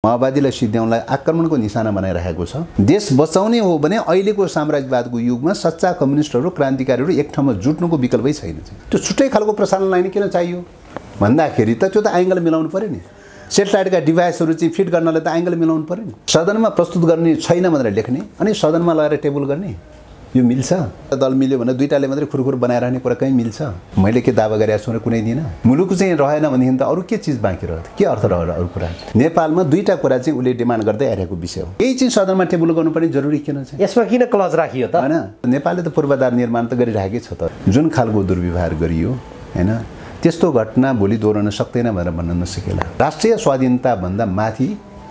माओवादीलाई सिद्ध्याउनलाई आक्रमणको निशाना बनाइरहेको छ। देश बचाउने हो भने अहिलेको साम्राज्यवादको युगमा सच्चा कम्युनिस्टहरू क्रान्तिकारीहरू एक ठाउँमा जुट्नुको विकल्पै छैन। त्यो छुट्टै खालको प्रसारण लाइन किन चाहियो भन्दाखेरि त त्यो त एङ्गल मिलाउनु पर्यो नि। सेटेलाइटका डिभाइसहरू चाहिँ फिट गर्नलाई त एङ्गल मिलाउनु पर्यो नि। सदनमा प्रस्तुत गर्ने छैन भनेर लेख्ने अनि सदनमा लगेर टेबल गर्ने, यो मिल्छ? दल मिल्यो भने दुईटाले मात्रै खुरखुर बनाइरहने कुरा कहीँ मिल्छ? मैले के दावा गरेको छु र कुनै दिन मुलुक चाहिँ रहेन भनेदेखि त अरू के चिज बाँकी रह्यो? के अर्थ रह्यो अरू कुरा? नेपालमा दुईटा कुरा चाहिँ उसले डिमान्ड गर्दै आइरहेको विषय हो। यही चाहिँ सदनमा टेबल गर्नुपर्ने जरुरी किन छ? यसमा किन क्लज राखियो त? हैन, नेपालले त पूर्वाधार निर्माण त गरिरहेकै छ त। जुन खालको दुर्व्यवहार गरियो हैन, त्यस्तो घटना भोलि दोहोर्याउन सक्दैन भनेर भन्न नसकेला। राष्ट्रिय स्वाधीनता भन्दा माथि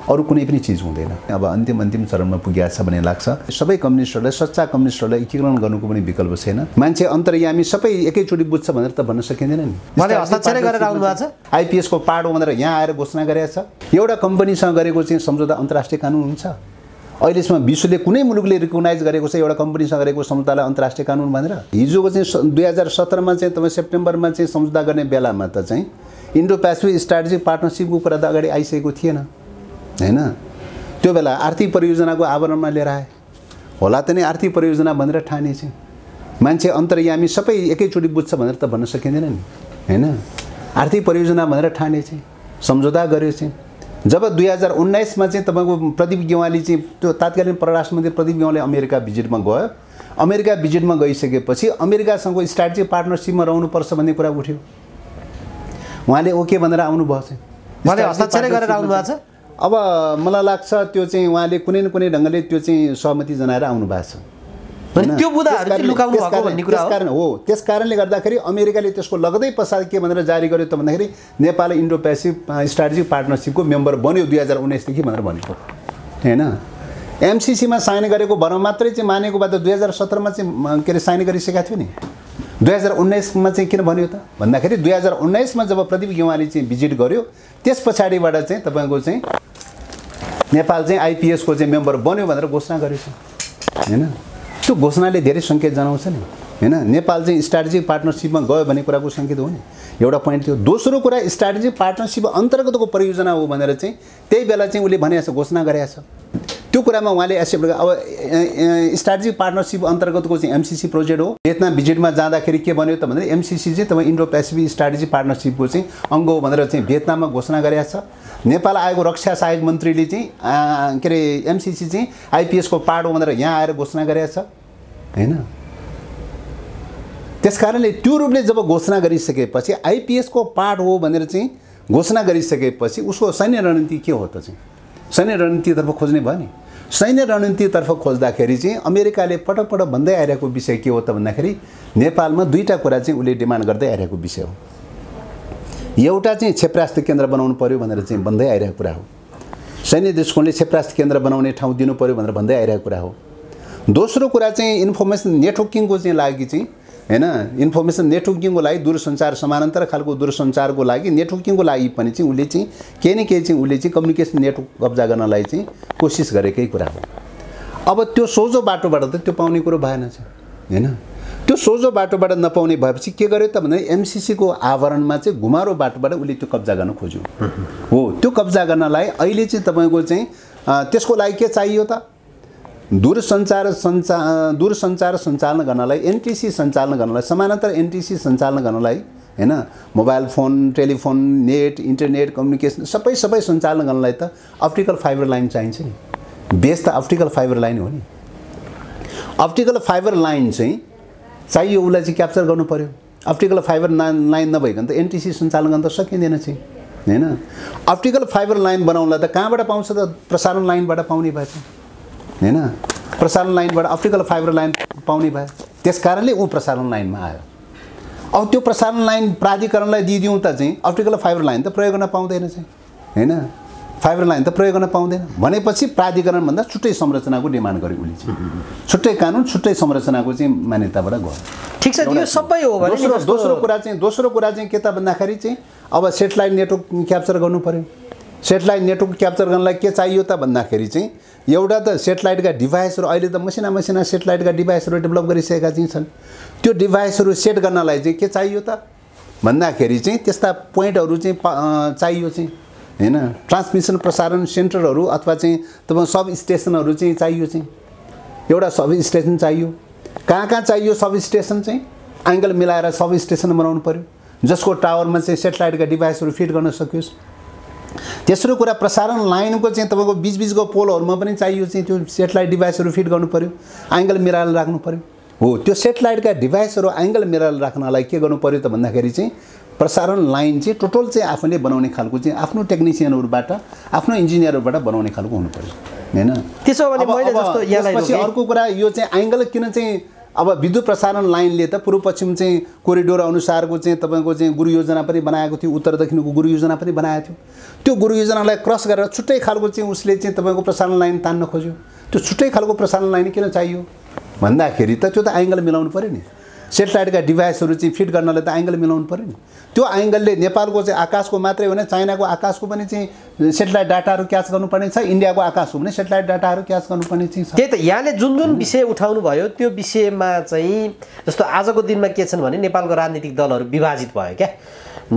अरू कुनै पनि चिज हुँदैन। अब अन्तिम चरणमा पुगेको छ भन्ने लाग्छ। सबै कम्युनिस्टहरूलाई, सच्चा कम्युनिस्टहरूलाई एकीकरण गर्नुको पनि विकल्प छैन। मान्छे अन्तर्यामी सबै एकैचोटि बुझ्छ भनेर त भन्न सकिँदैन नि। मैले हस्ताक्षर गरेर आउनु भएको छ। आइपीएस को पार्ट हो भनेर यहाँ आएर घोषणा गरेको छ। एउटा कम्पनीसँग गरेको चाहिँ सम्झौता अन्तर्राष्ट्रिय कानुन हुन्छ? अहिलेसम्म विश्वले कुनै मुलुकले रिकगनाइज गरेको छ एउटा कम्पनीसँग गरेको सम्झौतालाई अन्तर्राष्ट्रिय कानुन भनेर? हिजोको चाहिँ 2017मा चाहिँ तपाईँ सेप्टेम्बरमा चाहिँ सम्झौता गर्ने बेलामा त चाहिँ इन्डो पेसिफिक स्ट्राटेजिक पार्टनरसिपको कुरा त अगाडि आइसकेको थिएन हैन? त्यो बेला आर्थिक परियोजनाको आवरणमा लिएर आए होला त नि। आर्थिक परियोजना भनेर ठाने चाहिँ मान्छे अन्तर्यामी सबै एकैचोटि बुझ्छ भनेर त भन्न सकिँदैन नि हैन? आर्थिक परियोजना भनेर ठाने चाहिँ सम्झौता गर्यो चाहिँ। जब 2019मा चाहिँ तपाईँको प्रदीप गेवाली चाहिँ त्यो तत्कालीन परराष्ट्र मन्त्री प्रदीप गेवाली अमेरिका भिजिटमा गयो। अमेरिका भिजिटमा गइसकेपछि अमेरिकासँग स्ट्राटेजिक पार्टनरसिपमा रहनुपर्छ भन्ने कुरा उठ्यो। उहाँले ओके भनेर आउनुभयो चाहिँ। मैले हस्ताक्षर गरेर आउनु भएको छ। अब मलाई लाग्छ त्यो चाहिँ उहाँले कुनै न कुनै ढङ्गले त्यो चाहिँ सहमति जनाएर आउनु भएको छ। त्यो बुदाहरू चाहिँ लुकाउनु भएको भन्ने कुरा हो। त्यस कारणले गर्दाखेरि अमेरिकाले त्यसको लगदै पछाडि के भनेर जारी गर्यो त भन्दाखेरि नेपाल इन्डो पेसिफिक स्ट्राटेजिक पार्टनरसिपको मेम्बर बन्यो 2019 देखि भनेर भनेको हैन? एमसीसीमा साइन गरेको भरमा मात्रै चाहिँ मानेको भए त 2017मा चाहिँ के अरे साइन गरिसकेको थियो नि। 2019मा चाहिँ किन भन्यो त भन्दाखेरि 2019मा जब प्रदीप गेवाली चाहिँ भिजिट गर्यो त्यस पछाडिबाट चाहिँ तपाईँको चाहिँ नेपाल चाहिँ आइपीएस को चाहिँ मेम्बर बन्यो भनेर घोषणा गरेको छ हैन? त्यो घोषणाले धेरै सङ्केत जनाउँछ नि हैन? नेपाल चाहिँ स्ट्राटेजिक पार्टनरसिपमा गयो भन्ने कुराको सङ्केत हो नि। एउटा पोइन्ट थियो। दोस्रो कुरा स्ट्राटेजिक पार्टनरसिप अन्तर्गतको परियोजना हो भनेर चाहिँ त्यही बेला चाहिँ उसले भनेको छ, घोषणा गरेको छ। त्यो कुरामा उहाँले एक्सेप्ट गरे। अब स्ट्राटेजिक पार्टनरसिप अन्तर्गतको चाहिँ एमसीसी प्रोजेक्ट हो। भियतनाम भिजिटमा जाँदाखेरि के भन्यो त भन्दा एमसीसी चाहिँ तपाईँ इन्डो पेसिफिक स्ट्राटेजिक पार्टनरसिपको चाहिँ अङ्ग हो भनेर चाहिँ भियतनाममा घोषणा गरेको छ। नेपाल आएको रक्षा सहायक मन्त्रीले चाहिँ के अरे एमसीसी चाहिँ आइपीएस को पार्ट हो भनेर यहाँ आएर घोषणा गरेको छ हैन? त्यसकारणले त्यो रूपले जब घोषणा गरिसकेपछि आइपीएस को पार्ट हो भनेर चाहिँ घोषणा गरिसकेपछि उसको सैन्य रणनीति के हो त चाहिँ? सैन्य रणनीतितर्फ खोज्ने भयो नि। सैन्य रणनीतितर्फ खोज्दाखेरि चाहिँ अमेरिकाले पटक पटक भन्दै आइरहेको विषय के हो त भन्दाखेरि नेपालमा दुईटा कुरा चाहिँ उसले डिमान्ड गर्दै आइरहेको विषय हो। एउटा चाहिँ क्षेपणास्त्र केन्द्र बनाउनु पर्यो भनेर चाहिँ भन्दै आइरहेको कुरा हो। सैन्य दृष्टिकोणले क्षेपणास्त्र केन्द्र बनाउने ठाउँ दिनु पर्यो भनेर भन्दै आइरहेको कुरा हो। दोस्रो कुरा चाहिँ इन्फर्मेसन नेटवर्किङको चाहिँ लागि चाहिँ हैन? इन्फर्मेसन नेटवर्किङको लागि दूरसञ्चार समानान्तर खालको दूरसञ्चारको लागि नेटवर्किङको लागि पनि चाहिँ उसले चाहिँ केही न केही चाहिँ उसले चाहिँ कम्युनिकेसन नेटवर्क कब्जा गर्नलाई चाहिँ कोसिस गरेकै कुरा हो। अब त्यो सोझो बाटोबाट त त्यो पाउने कुरो भएन चाहिँ हैन? त्यो सोझो बाटोबाट नपाउने भएपछि के गर्यो त भन्दा एमसीसी को आवरणमा चाहिँ घुमारो बाटोबाट उसले त्यो कब्जा गर्न खोज्यो हो। त्यो कब्जा गर्नलाई अहिले चाहिँ तपाईँको चाहिँ त्यसको लागि के चाहियो त? दूरसञ्चार सञ्चालन गर्नलाई, एनटीसी सञ्चालन गर्नलाई, समानान्तर एनटीसी सञ्चालन गर्नलाई हैन? Mobile phone, telephone, net, internet, communication सबै सञ्चालन गर्नलाई त अप्टिकल फाइबर लाइन चाहिन्छ नि। बेस त अप्टिकल फाइबर लाइन हो नि। अप्टिकल फाइबर लाइन चाहिँ चाहियो, उसलाई चाहिँ क्याप्चर गर्नु पर्यो। अप्टिकल फाइबर लाइन नभइकन त एनटीसी सञ्चालन गर्न त सकिँदैन चाहिँ हैन? अप्टिकल फाइबर लाइन बनाउनलाई त कहाँबाट पाउँछ त? प्रसारण लाइनबाट पाउने भएछ हैन? प्रसारण लाइनबाट अप्टिकल फाइबर लाइन पाउने भयो। त्यस कारणले ऊ प्रसारण लाइनमा आयो। अब त्यो प्रसारण लाइन प्राधिकरणलाई दिइदिउँ त चाहिँ अप्टिकल फाइबर लाइन त प्रयोग गर्न पाउँदैन चाहिँ हैन? फाइबर लाइन त प्रयोग गर्न पाउँदैन भनेपछि प्राधिकरण भन्दा छुट्टै संरचनाको डिमान्ड गर्यो उसले चाहिँ। छुट्टै कानुन, छुट्टै संरचनाको चाहिँ मान्यताबाट गयो। ठिक छ, यो सबै हो भने दोस्रो कुरा चाहिँ के त भन्दाखेरि चाहिँ अब सेटेलाइट नेटवर्क क्याप्चर गर्नु पर्यो। सेटेलाइट नेटवर्क क्याप्चर गर्नलाई के चाहियो त भन्दाखेरि चाहिँ एउटा त सेटेलाइटका डिभाइसहरू अहिले त मसिना सेटेलाइटका डिभाइसहरू डेभलप गरिसकेका चाहिँ छन्। त्यो डिभाइसहरू सेट गर्नलाई चाहिँ के चाहियो त भन्दाखेरि चाहिँ त्यस्ता पोइन्टहरू चाहिँ चाहियो चाहिँ हैन ट्रान्समिसन प्रसारण सेन्टरहरू अथवा चाहिँ तपाईँ सब स्टेसनहरू चाहिँ चाहियो चाहिँ एउटा सब स्टेसन चाहियो कहाँ चाहियो सब स्टेसन चाहिँ एङ्गल मिलाएर सब स्टेसन बनाउनु पर्यो जसको टावरमा चाहिँ सेटेलाइटका डिभाइसहरू फिट गर्न सकियोस् तेस्रो कुरा प्रसारण लाइनको चाहिँ तपाईँको बीचको पोलहरूमा पनि चाहियो चाहिँ त्यो सेटेलाइट डिभाइसहरू फिट गर्नु पर्यो एङ्गल मिलाएर राख्नु पर्यो हो त्यो सेटेलाइटका डिभाइसहरू एङ्गल मिलाएर राख्नलाई के गर्नु पर्यो त भन्दाखेरि चाहिँ प्रसारण लाइन चाहिँ टोटल चाहिँ आफूले बनाउने खालको चाहिँ आफ्नो टेक्निसियनहरूबाट आफ्नो इन्जिनियरहरूबाट बनाउने खालको हुनु पर्यो हैन त्यसो भने मैले जस्तो यसपछि अर्को कुरा यो चाहिँ एङ्गल किन चाहिँ अब विद्युत प्रसारण लाइनले त पूर्व पश्चिम चाहिँ कोरिडोर अनुसारको चाहिँ तपाईँको चाहिँ गुरु योजना पनि बनाएको थियो उत्तर दक्षिणको गुरु योजना पनि बनाएको थियो त्यो गुरु योजनालाई क्रस गरेर छुट्टै खालको चाहिँ उसले चाहिँ तपाईँको प्रसारण लाइन तान्न खोज्यो त्यो छुट्टै खालको प्रसारण लाइन किन चाहियो भन्दाखेरि त त्यो त एङ्गल मिलाउनु पर्यो नि सेटेलाइटका डिभाइसहरू चाहिँ फिट गर्नलाई त एङ्गल मिलाउनु पर्यो नि त्यो एङ्गलले नेपालको चाहिँ आकाशको मात्रै होइन चाइनाको आकाशको पनि चाहिँ सेटेलाइट डाटाहरू क्याच गर्नुपर्ने छ इन्डियाको आकाशको पनि सेटेलाइट डाटाहरू क्याच गर्नुपर्ने चाहिँ छ त्यही त यहाँले जुन विषय उठाउनु भयो त्यो विषयमा चाहिँ जस्तो आजको दिनमा के छन् भने नेपालको राजनीतिक दलहरू विभाजित भयो क्या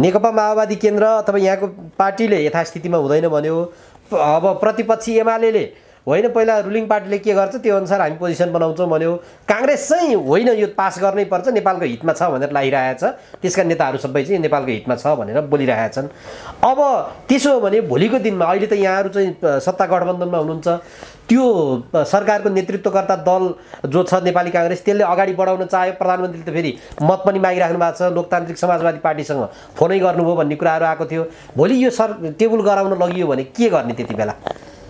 नेकपा माओवादी केन्द्र अथवा यहाँको पार्टीले यथास्थितिमा हुँदैन भन्यो अब प्रतिपक्षी एमाले होइन पहिला रुलिङ पार्टीले के गर्छ त्यो अनुसार हामी पोजिसन बनाउँछौँ भन्यो काङ्ग्रेस चाहिँ होइन यो पास गर्नै पर्छ नेपालको हितमा छ भनेर लागिरहेछ त्यसका नेताहरू सबै चाहिँ नेपालको हितमा छ भनेर बोलिरहेका छन् अब त्यसो हो भने भोलिको दिनमा अहिले त यहाँहरू चाहिँ सत्ता गठबन्धनमा हुनुहुन्छ त्यो सरकारको नेतृत्वकर्ता दल जो छ नेपाली काङ्ग्रेस त्यसले अगाडि बढाउन चाह्यो प्रधानमन्त्रीले त फेरि मत पनि मागिराख्नु भएको छ लोकतान्त्रिक समाजवादी पार्टीसँग फोनै गर्नुभयो भन्ने कुराहरू आएको थियो भोलि यो टेबल गराउन लगियो भने के गर्ने त्यति बेला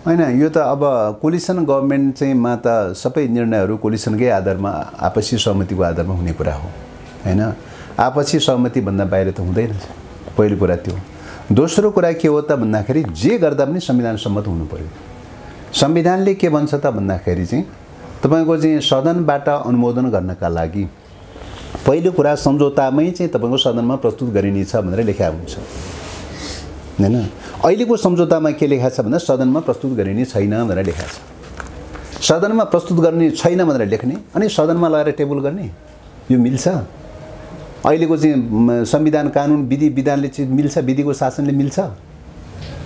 होइन यो त अब कोलिसन गभर्मेन्ट चाहिँ मा त सबै निर्णयहरू कोलिसनकै आधारमा आपसी सहमतिको आधारमा हुने कुरा हो हैन आपसी सहमतिभन्दा बाहिर त हुँदैन पहिलो कुरा त्यो दोस्रो कुरा के हो त भन्दाखेरि जे गर्दा पनि संविधान सम्मत हुनु पर्यो संविधानले के भन्छ त भन्दाखेरि चाहिँ तपाईँको चाहिँ सदनबाट अनुमोदन गर्नका लागि पहिलो कुरा सम्झौतामै चाहिँ तपाईँको सदनमा प्रस्तुत गरिनेछ भनेर लेखेको हुन्छ हैन अहिलेको सम्झौतामा के लेखा छ भन्दा सदनमा प्रस्तुत गरिने छैन भनेर लेखा छ सदनमा प्रस्तुत गर्ने छैन भनेर लेख्ने अनि सदनमा लगाएर टेबल गर्ने यो मिल्छ अहिलेको चाहिँ संविधान कानुन विधि विधानले चाहिँ मिल्छ विधिको शासनले मिल्छ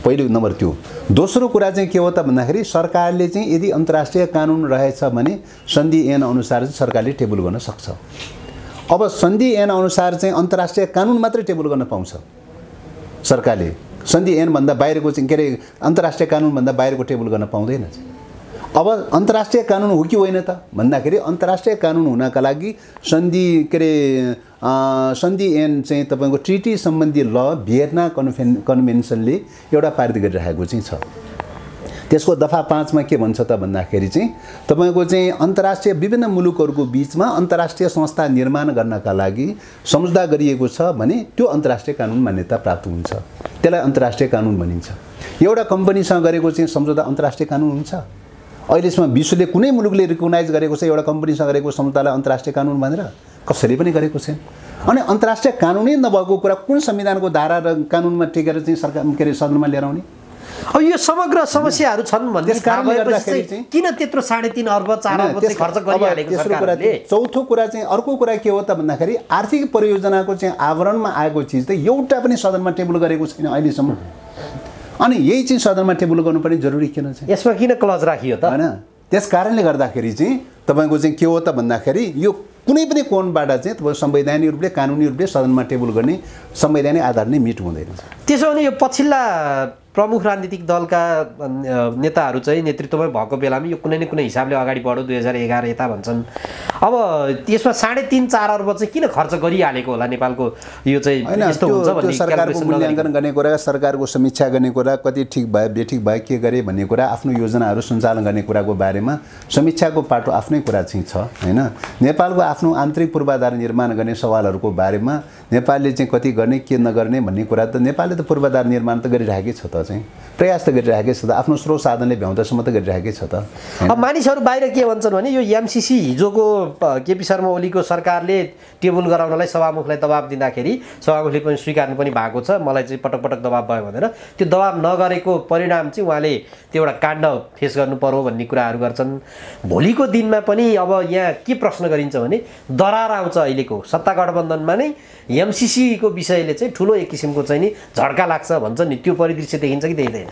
पहिलो नम्बर त्यो दोस्रो कुरा चाहिँ के हो त भन्दाखेरि सरकारले चाहिँ यदि अन्तर्राष्ट्रिय कानुन रहेछ भने सन्धि ऐन अनुसार चाहिँ सरकारले टेबल गर्न सक्छ अब सन्धि ऐन अनुसार चाहिँ अन्तर्राष्ट्रिय कानुन मात्रै टेबल गर्न पाउँछ सरकारले सन्धि ऐन भन्दा बाहिरको चाहिँ के अरे अन्तर्राष्ट्रिय कानुन भन्दा बाहिरको टेबल गर्न पाउँदैन अब अन्तर्राष्ट्रिय कानुन हो कि होइन त भन्दाखेरि अन्तर्राष्ट्रिय कानुन हुनका लागि सन्धि के अरे सन्धि ऐन चाहिँ तपाईँको ट्रिटी सम्बन्धी ल भियना कन्भेन्सनले एउटा पारित गरिरहेको चाहिँ छ त्यसको दफा 5 मा के भन्छ त भन्दाखेरि चाहिँ तपाईको चाहिँ अन्तर्राष्ट्रिय विभिन्न मुलुकहरूको बीचमा अन्तर्राष्ट्रिय संस्था निर्माण गर्नका लागि सम्झौता गरिएको छ भने त्यो अन्तर्राष्ट्रिय कानुन मान्यता प्राप्त हुन्छ त्यसलाई अन्तर्राष्ट्रिय कानुन भनिन्छ एउटा कम्पनीसँग गरेको चाहिँ सम्झौता अन्तर्राष्ट्रिय कानुन हुन्छ अहिलेसम्म विश्वले कुनै मुलुकले रिकगनाइज गरेको छ एउटा कम्पनीसँग गरेको सम्झौतालाई अन्तर्राष्ट्रिय कानुन भनेर कसैले पनि गरेको छैन अनि अन्तर्राष्ट्रिय कानुनै नभएको कुरा कुन संविधानको धारा र कानुनमा टेकेर चाहिँ सरकार के अरे सदनमा लिएर आउने अब यो समग्र समस्याहरू छन् भन्ने कारणले गर्दाखेरि चाहिँ किन त्यत्रो 3.5 अर्ब 4 अर्ब चाहिँ खर्च गरिहालेको सरकारले चौथो कुरा चाहिँ अर्को कुरा के हो त भन्दाखेरि आर्थिक परियोजनाको चाहिँ आवरणमा आएको चिज त एउटा पनि सदनमा टेबल गरेको छैन अहिलेसम्म अनि यही चाहिँ सदनमा टेबल गर्नुपर्ने जरुरी किन छ यसमा किन क्लज राखियो त हैन त्यस कारणले गर्दाखेरि चाहिँ तपाईको चाहिँ के हो त भन्दाखेरि यो कुनै पनि कोणबाट चाहिँ तपाईको संवैधानिक रूपले कानुनी रूपले सदनमा टेबल गर्ने संवैधानिक आधार नै मिट हुँदैन त्यसो भने यो पछिल्ला प्रमुख राजनीतिक दलका नेताहरू चाहिँ नेतृत्वमै भएको बेलामा यो कुनै न कुनै हिसाबले अगाडि बढ्यो 2011 यता भन्छन् अब यसमा 3.5-4 अर्ब चाहिँ किन खर्च गरिहालेको होला नेपालको यो चाहिँ यस्तो हुन्छ भन्ने सरकारको मूल्याङ्कन गर्ने कुरा सरकारको समीक्षा गर्ने कुरा कति ठिक भयो बेठिक भयो के गरे भन्ने कुरा आफ्नो योजनाहरू सञ्चालन गर्ने कुराको बारेमा समीक्षाको पाटो आफ्नै कुरा चाहिँ छ हैन नेपालको आफ्नो आन्तरिक पूर्वाधार निर्माण गर्ने सवालहरूको बारेमा नेपालले चाहिँ कति गर्ने के नगर्ने भन्ने कुरा त नेपालले त पूर्वाधार निर्माण त गरिराखेकै छ त चाहिँ प्रयास त गरिराखेकै छ त आफ्नो स्रोत साधनले भ्याउँदासम्म त गरिराखेकै छ त अब मानिसहरू बाहिर के भन्छन् भने यो एमसीसी हिजोको केपी शर्मा ओलीको सरकारले टेबल गराउनलाई सभामुखलाई दबाब दिँदाखेरि सभामुखले पनि स्वीकार्नु पनि भएको छ मलाई चाहिँ पटक पटक दबाब भयो भनेर त्यो दबाब नगरेको परिणाम चाहिँ उहाँले त्यो एउटा काण्ड फेस गर्नु पर्यो भन्ने कुराहरू गर्छन् भोलिको दिनमा पनि अब यहाँ के प्रश्न गरिन्छ भने दरार आउँछ अहिलेको सत्ता गठबन्धनमा नै एमसीसी को विषयले चाहिँ ठुलो एक किसिमको चाहिँ नि झड्का लाग्छ भन्छ नि त्यो परिदृश्य देखिन्छ देखिन्छ कि देखिँदैन?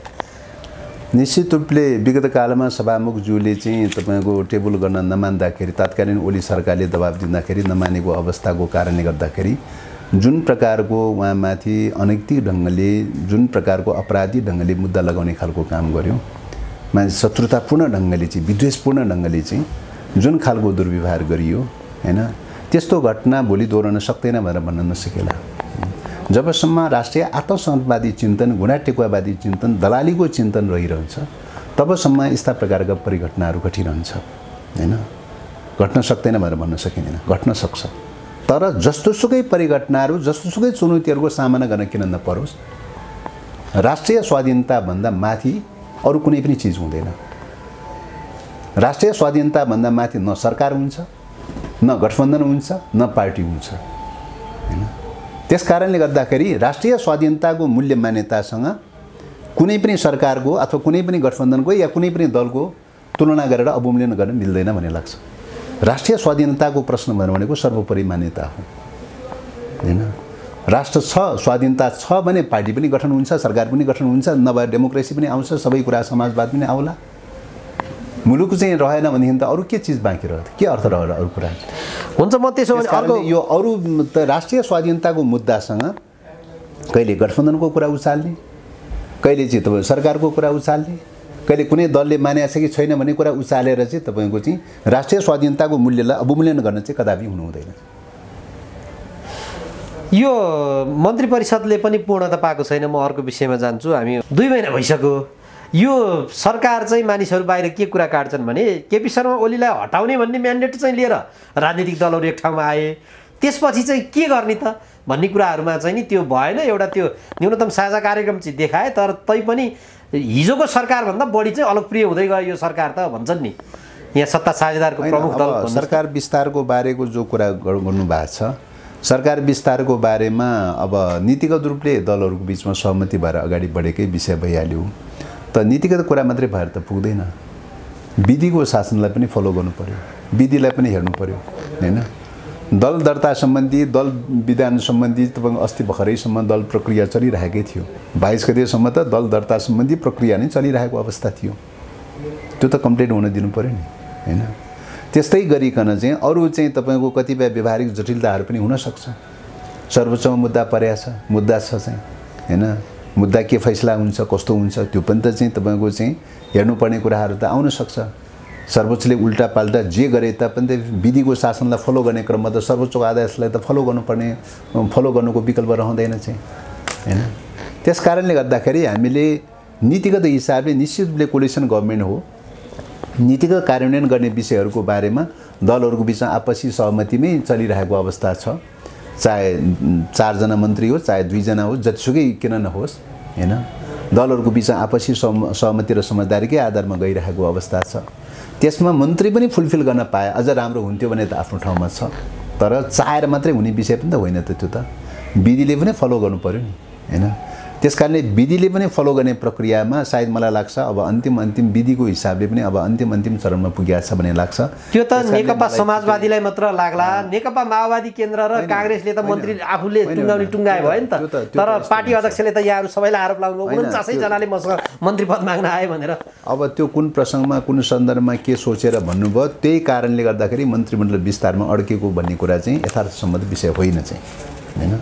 निश्चित रूपले विगत कालमा सभामुखज्यूले चाहिँ तपाईँको टेबल गर्न नमान्दाखेरि तत्कालीन ओली सरकारले दबाब दिँदाखेरि नमानेको अवस्थाको कारणले गर्दाखेरि जुन प्रकारको उहाँमाथि अनैतिक ढङ्गले जुन प्रकारको अपराधी ढङ्गले मुद्दा लगाउने खालको काम गर्यो, मान्छे शत्रुतापूर्ण ढङ्गले चाहिँ विद्वेषपूर्ण ढङ्गले चाहिँ जुन खालको दुर्व्यवहार गरियो हैन, त्यस्तो घटना भोलि दोहोर्याउन सक्दैन भनेर भन्न नसकेला। जबसम्म राष्ट्रिय आत्मसम्मतवादी चिन्तन, घुँडा टेकुवावादी चिन्तन, दलालीको चिन्तन रहिरहन्छ तबसम्म यस्ता प्रकारका परिघटनाहरू घटिरहन्छ हैन। घट्न सक्दैन भनेर भन्न सकिँदैन, घट्न सक्छ। तर जस्तोसुकै परिघटनाहरू, जस्तोसुकै चुनौतीहरूको सामना गर्न किन नपरोस्, राष्ट्रिय स्वाधीनताभन्दा माथि अरू कुनै पनि चिज हुँदैन। राष्ट्रिय स्वाधीनताभन्दा माथि न सरकार हुन्छ, न गठबन्धन हुन्छ, न पार्टी हुन्छ हैन। त्यसकारणले गर्दाखेरि राष्ट्रिय स्वाधीनताको मूल्य मान्यतासँग कुनै पनि सरकारको अथवा कुनै पनि गठबन्धनको या कुनै पनि दलको तुलना गरेर अवमूल्यन गर्न मिल्दैन भन्ने लाग्छ। राष्ट्रिय स्वाधीनताको प्रश्न भनेको सर्वोपरि मान्यता हो हैन। राष्ट्र छ, स्वाधीनता छ भने पार्टी पनि गठन हुन्छ, सरकार पनि गठन हुन्छ, नभए डेमोक्रेसी पनि आउँछ, सबै कुरा समाजवाद पनि आउला। मुलुक चाहिँ रहेन भनेदेखि त अरू के चिज बाँकी रह्यो, के अर्थ रह्यो अरू कुरा हुन्छ? म त्यसो भने अर्को यो अरू त राष्ट्रिय स्वाधीनताको मुद्दासँग कहिले गठबन्धनको कुरा उचाल्ने, कहिले चाहिँ तपाईँ सरकारको कुरा उचाल्ने, कहिले कुनै दलले मानेको छ कि छैन भन्ने कुरा उचालेर चाहिँ तपाईँको चाहिँ राष्ट्रिय स्वाधीनताको मूल्यलाई अवमूल्यन गर्न चाहिँ कदापि हुनु हुँदैन। यो मन्त्री परिषदले पनि पूर्णता पाएको छैन। म अर्को विषयमा जान्छु। हामी 2 महिना भइसक्यो। यो सरकार चाहिँ मानिसहरू बाहिर के कुरा काट्छन् भने केपी शर्मा ओलीलाई हटाउने भन्ने म्यान्डेट चाहिँ लिएर राजनीतिक दलहरू एक ठाउँमा आए, त्यसपछि चाहिँ के गर्ने त भन्ने कुराहरूमा चाहिँ नि त्यो भएन। एउटा त्यो न्यूनतम साझा कार्यक्रम चाहिँ देखाए, तर तैपनि हिजोको सरकारभन्दा बढी चाहिँ अलोकप्रिय हुँदै गयो यो सरकार त भन्छन् नि। यहाँ सत्ता साझेदारको प्रमुख दल सरकार विस्तारको बारेको जो कुरा गर्नु भएको छ, सरकार विस्तारको बारेमा अब नीतिगत रूपले दलहरूको बिचमा सहमति भएर अगाडि बढेकै विषय भइहाल्यो। त नीतिगत कुरा मात्रै भएर त पुग्दैन, विधिको शासनलाई पनि फलो गर्नु पर्यो, विधिलाई पनि हेर्नु पर्यो हैन। दल दर्ता सम्बन्धी, दल विधान सम्बन्धी तपाईँको अस्ति भर्खरैसम्म दल प्रक्रिया चलिरहेकै थियो। 22 गतेसम्म त दल दर्ता सम्बन्धी प्रक्रिया नै चलिरहेको अवस्था थियो। त्यो त कम्प्लिट हुन दिनु पर्यो नि हैन। त्यस्तै गरिकन चाहिँ अरू चाहिँ तपाईँको कतिपय व्यवहारिक जटिलताहरू पनि हुनसक्छ। सर्वोच्चमा मुद्दा परेको छ, मुद्दा छ चाहिँ हैन। मुद्दा के फैसला हुन्छ, कस्तो हुन्छ, त्यो पनि त चाहिँ तपाईँको चाहिँ हेर्नुपर्ने कुराहरू त आउन सक्छ। सर्वोच्चले उल्टा पाल्टा जे गरे तापनि त विधिको शासनलाई फलो गर्ने क्रममा त सर्वोच्चको आदेशलाई त फलो गर्नुको विकल्प रहँदैन चाहिँ हैन। त्यस कारणले गर्दाखेरि हामीले नीतिगत हिसाबले निश्चित रूपले कोलिसन गभर्मेन्ट हो, नीतिगत कार्यान्वयन गर्ने विषयहरूको बारेमा दलहरूको बिचमा आपसी सहमतिमै चलिरहेको अवस्था छ। चाहे 4 जना मन्त्री हो, चाहे 2 जना हो, जतिसुकै किन नहोस् हैन, दलहरूको बिचमा आपसी सहमति र समझदारीकै आधारमा गइरहेको अवस्था छ। त्यसमा मन्त्री पनि फुलफिल गर्न पाए अझ राम्रो हुन्थ्यो भने त आफ्नो ठाउँमा छ। तर चाहेर मात्रै हुने विषय पनि त होइन त, त्यो त विधिले पनि फलो गर्नु पर्यो नि हैन। त्यसकारणले विधिले पनि फलो गर्ने प्रक्रियामा सायद मलाई लाग्छ अब अन्तिम विधिको हिसाबले पनि अब अन्तिम चरणमा पुगेको छ भन्ने लाग्छ। त्यो त नेकपा समाजवादीलाई मात्र लाग्ला, नेकपा माओवादी केन्द्र र कांग्रेसले त मन्त्री आफूले टुङ्गाए भयो नि त। तर पार्टी अध्यक्षले त यहाँहरू सबैलाई आरोप लाग्नु 49 जनाले मसँग मन्त्री पद माग्न आए भनेर। अब त्यो कुन प्रसङ्गमा कुन सन्दर्भमा के सोचेर भन्नुभयो, त्यही कारणले गर्दाखेरि मन्त्रीमण्डल विस्तारमा अड्केको भन्ने कुरा चाहिँ यथार्थसम्मत विषय होइन चाहिँ हैन,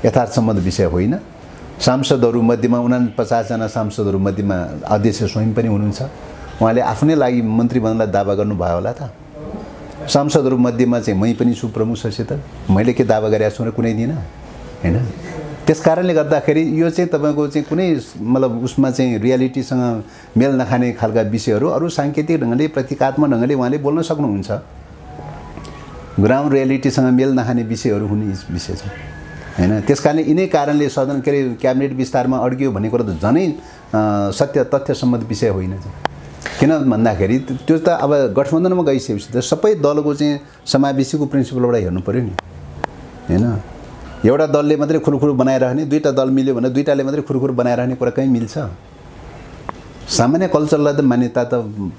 यथार्थसम्मत विषय होइन। सांसदहरू मध्येमा 49 जना सांसदहरू मध्येमा अध्यक्ष स्वयं पनि हुनुहुन्छ। उहाँले आफ्नै लागि मन्त्री बन्नलाई दावा गर्नुभयो होला त। सांसदहरू मध्येमा चाहिँ मै पनि छु प्रमुख सचेतक, मैले के दावा गरेको छु र कुनै दिन हैन। त्यस कारणले गर्दाखेरि यो चाहिँ तपाईँको चाहिँ कुनै मतलब उसमा चाहिँ रियालिटीसँग मेल नखाने खालका विषयहरू अरू साङ्केतिक ढङ्गले प्रतीकात्मक ढङ्गले उहाँले बोल्न सक्नुहुन्छ। ग्राउन्ड रियालिटीसँग मेल नखाने विषयहरू हुने विषय छ हैन। त्यसकारणले यिनै कारणले सदन के अरे क्याबिनेट विस्तारमा अड्कियो भन्ने कुरा त झनै सत्य तथ्यसम्मत विषय होइन चाहिँ। किन भन्दाखेरि त्यो त अब गठबन्धनमा गइसकेपछि त सबै दलको चाहिँ समावेशीको प्रिन्सिपलबाट हेर्नु पर्यो नि हैन। एउटा दलले मात्रै खुरखुर बनाइरहने, 2टा दल मिल्यो भने 2टाले मात्रै खुरखुर बनाइरहने कुरा कहीँ मिल्छ? सामान्य कल्चरलाई त मान्यता त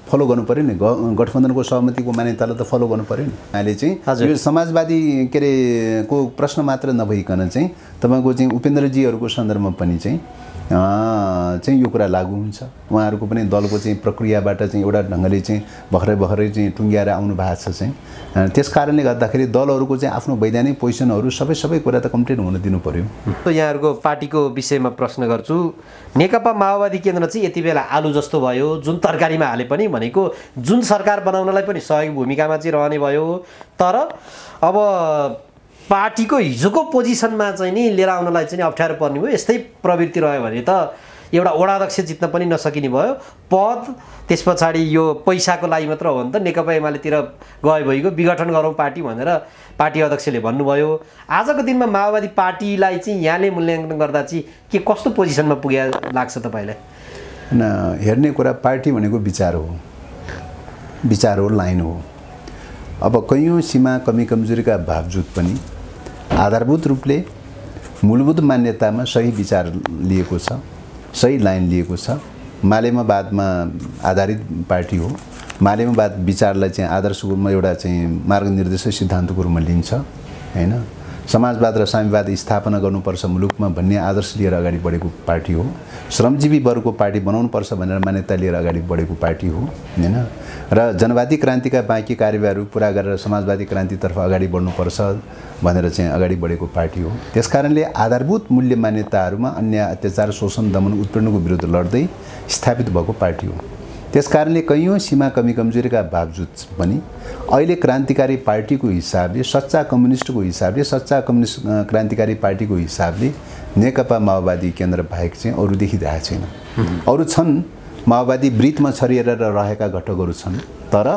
फलो गर्नु पर्यो नि, गठबन्धनको सहमतिको मान्यतालाई त फलो गर्नु पर्यो नि। अहिले चाहिँ यो समाजवादी के अरे को प्रश्न मात्र नभइकन चाहिँ तपाईँको चाहिँ उपेन्द्रजीहरूको सन्दर्भमा पनि चाहिँ चाहिँ यो कुरा लागू हुन्छ। उहाँहरूको पनि दलको चाहिँ प्रक्रियाबाट चाहिँ एउटा ढङ्गले चाहिँ भर्खरै चाहिँ टुङ्ग्याएर आउनु भएको छ चाहिँ। त्यस कारणले गर्दाखेरि दलहरूको चाहिँ आफ्नो वैधानिक पोजिसनहरू सबै कुरा त कम्प्लिट हुन दिनु पर्यो। यहाँहरूको पार्टीको विषयमा प्रश्न गर्छु। नेकपा माओवादी केन्द्र चाहिँ यति बेला आलु जस्तो भयो, जुन तरकारीमा हाले पनि भनेको जुन सरकार बनाउनलाई पनि सहयोगी भूमिकामा चाहिँ रहने भयो। तर अब पार्टीको हिजोको पोजिसनमा चाहिँ नि लिएर आउनलाई चाहिँ अप्ठ्यारो पर्ने भयो। यस्तै प्रवृत्ति रह्यो भने त एउटा वडाध्यक्ष जित्न पनि नसकिने भयो। पद त्यस पछाडि यो पैसाको लागि मात्र हो भने त नेकपा एमालेतिर गयो भइगयो, विघटन गरौँ पार्टी भनेर पार्टी अध्यक्षले भन्नुभयो। आजको दिनमा माओवादी पार्टीलाई चाहिँ यहाँले मूल्याङ्कन गर्दा चाहिँ के कस्तो पोजिसनमा पुगे लाग्छ तपाईँलाई? हेर्ने कुरा पार्टी भनेको विचार हो, लाइन हो। अब कैयौँ सीमा कमी कमजोरीका बावजुद पनि आधारभूत रूपले मूलभूत मान्यतामा सही विचार लिएको छ, सही लाइन लिएको छ। मालेमावादमा आधारित पार्टी हो। मालेमावाद विचारलाई चाहिँ आदर्शको रूपमा एउटा चाहिँ मार्गनिर्देशक सिद्धान्तको रूपमा लिन्छ हैन। समाजवाद र साम्यवाद स्थापना गर्नुपर्छ मुलुकमा भन्ने आदर्श लिएर अगाडि बढेको पार्टी हो। श्रमजीवी वर्गको पार्टी बनाउनुपर्छ भनेर मान्यता लिएर अगाडि बढेको पार्टी हो हैन। र जनवादी क्रान्तिका बाँकी कार्यवाहीहरू पुरा गरेर समाजवादी क्रान्तितर्फ अगाडि बढ्नुपर्छ भनेर चाहिँ अगाडि बढेको पार्टी हो। त्यसकारणले आधारभूत मूल्य मान्यताहरूमा अन्याय, अत्याचार, शोषण, दमन, उत्पीडनको विरुद्ध लड्दै स्थापित भएको पार्टी हो। त्यसकारणले कैयौँ सीमा कमी कमजोरीका बावजुद पनि अहिले क्रान्तिकारी पार्टीको हिसाबले, सच्चा कम्युनिस्टको हिसाबले, सच्चा कम्युनिस्ट क्रान्तिकारी पार्टीको हिसाबले नेकपा माओवादी केन्द्र बाहेक चाहिँ अरू देखिरहेको छैन। अरू छन्, माओवादी वृत्तमा छरिएर रहेका घटकहरू छन्। तर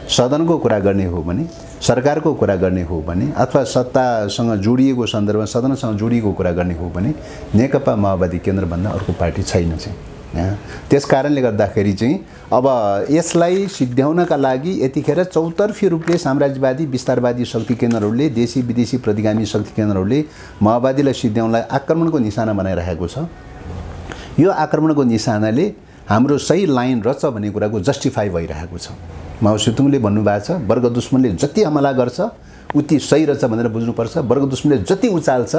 सदनको कुरा गर्ने हो भने, सरकारको कुरा गर्ने हो भने, अथवा सत्तासँग जोडिएको सन्दर्भमा सदनसँग जोडिएको कुरा गर्ने हो भने नेकपा माओवादी केन्द्रभन्दा अर्को पार्टी छैन चाहिँ। त्यस कारणले गर्दाखेरि चाहिँ अब यसलाई सिद्ध्याउनका लागि यतिखेर चौतर्फी रूपले साम्राज्यवादी विस्तारवादी शक्ति केन्द्रहरूले, देशी विदेशी प्रतिगामी शक्ति केन्द्रहरूले माओवादीलाई सिद्ध्याउनलाई आक्रमणको निशाना बनाइरहेको छ। यो आक्रमणको निशानाले हाम्रो सही लाइन रहेछ भन्ने कुराको जस्टिफाई भइरहेको छ। माओ सेतुङले भन्नुभएको छ, वर्ग दुश्मनले जति हमला गर्छ उति सही रहेछ भनेर बुझ्नुपर्छ, वर्ग दुश्मनले जति उचाल्छ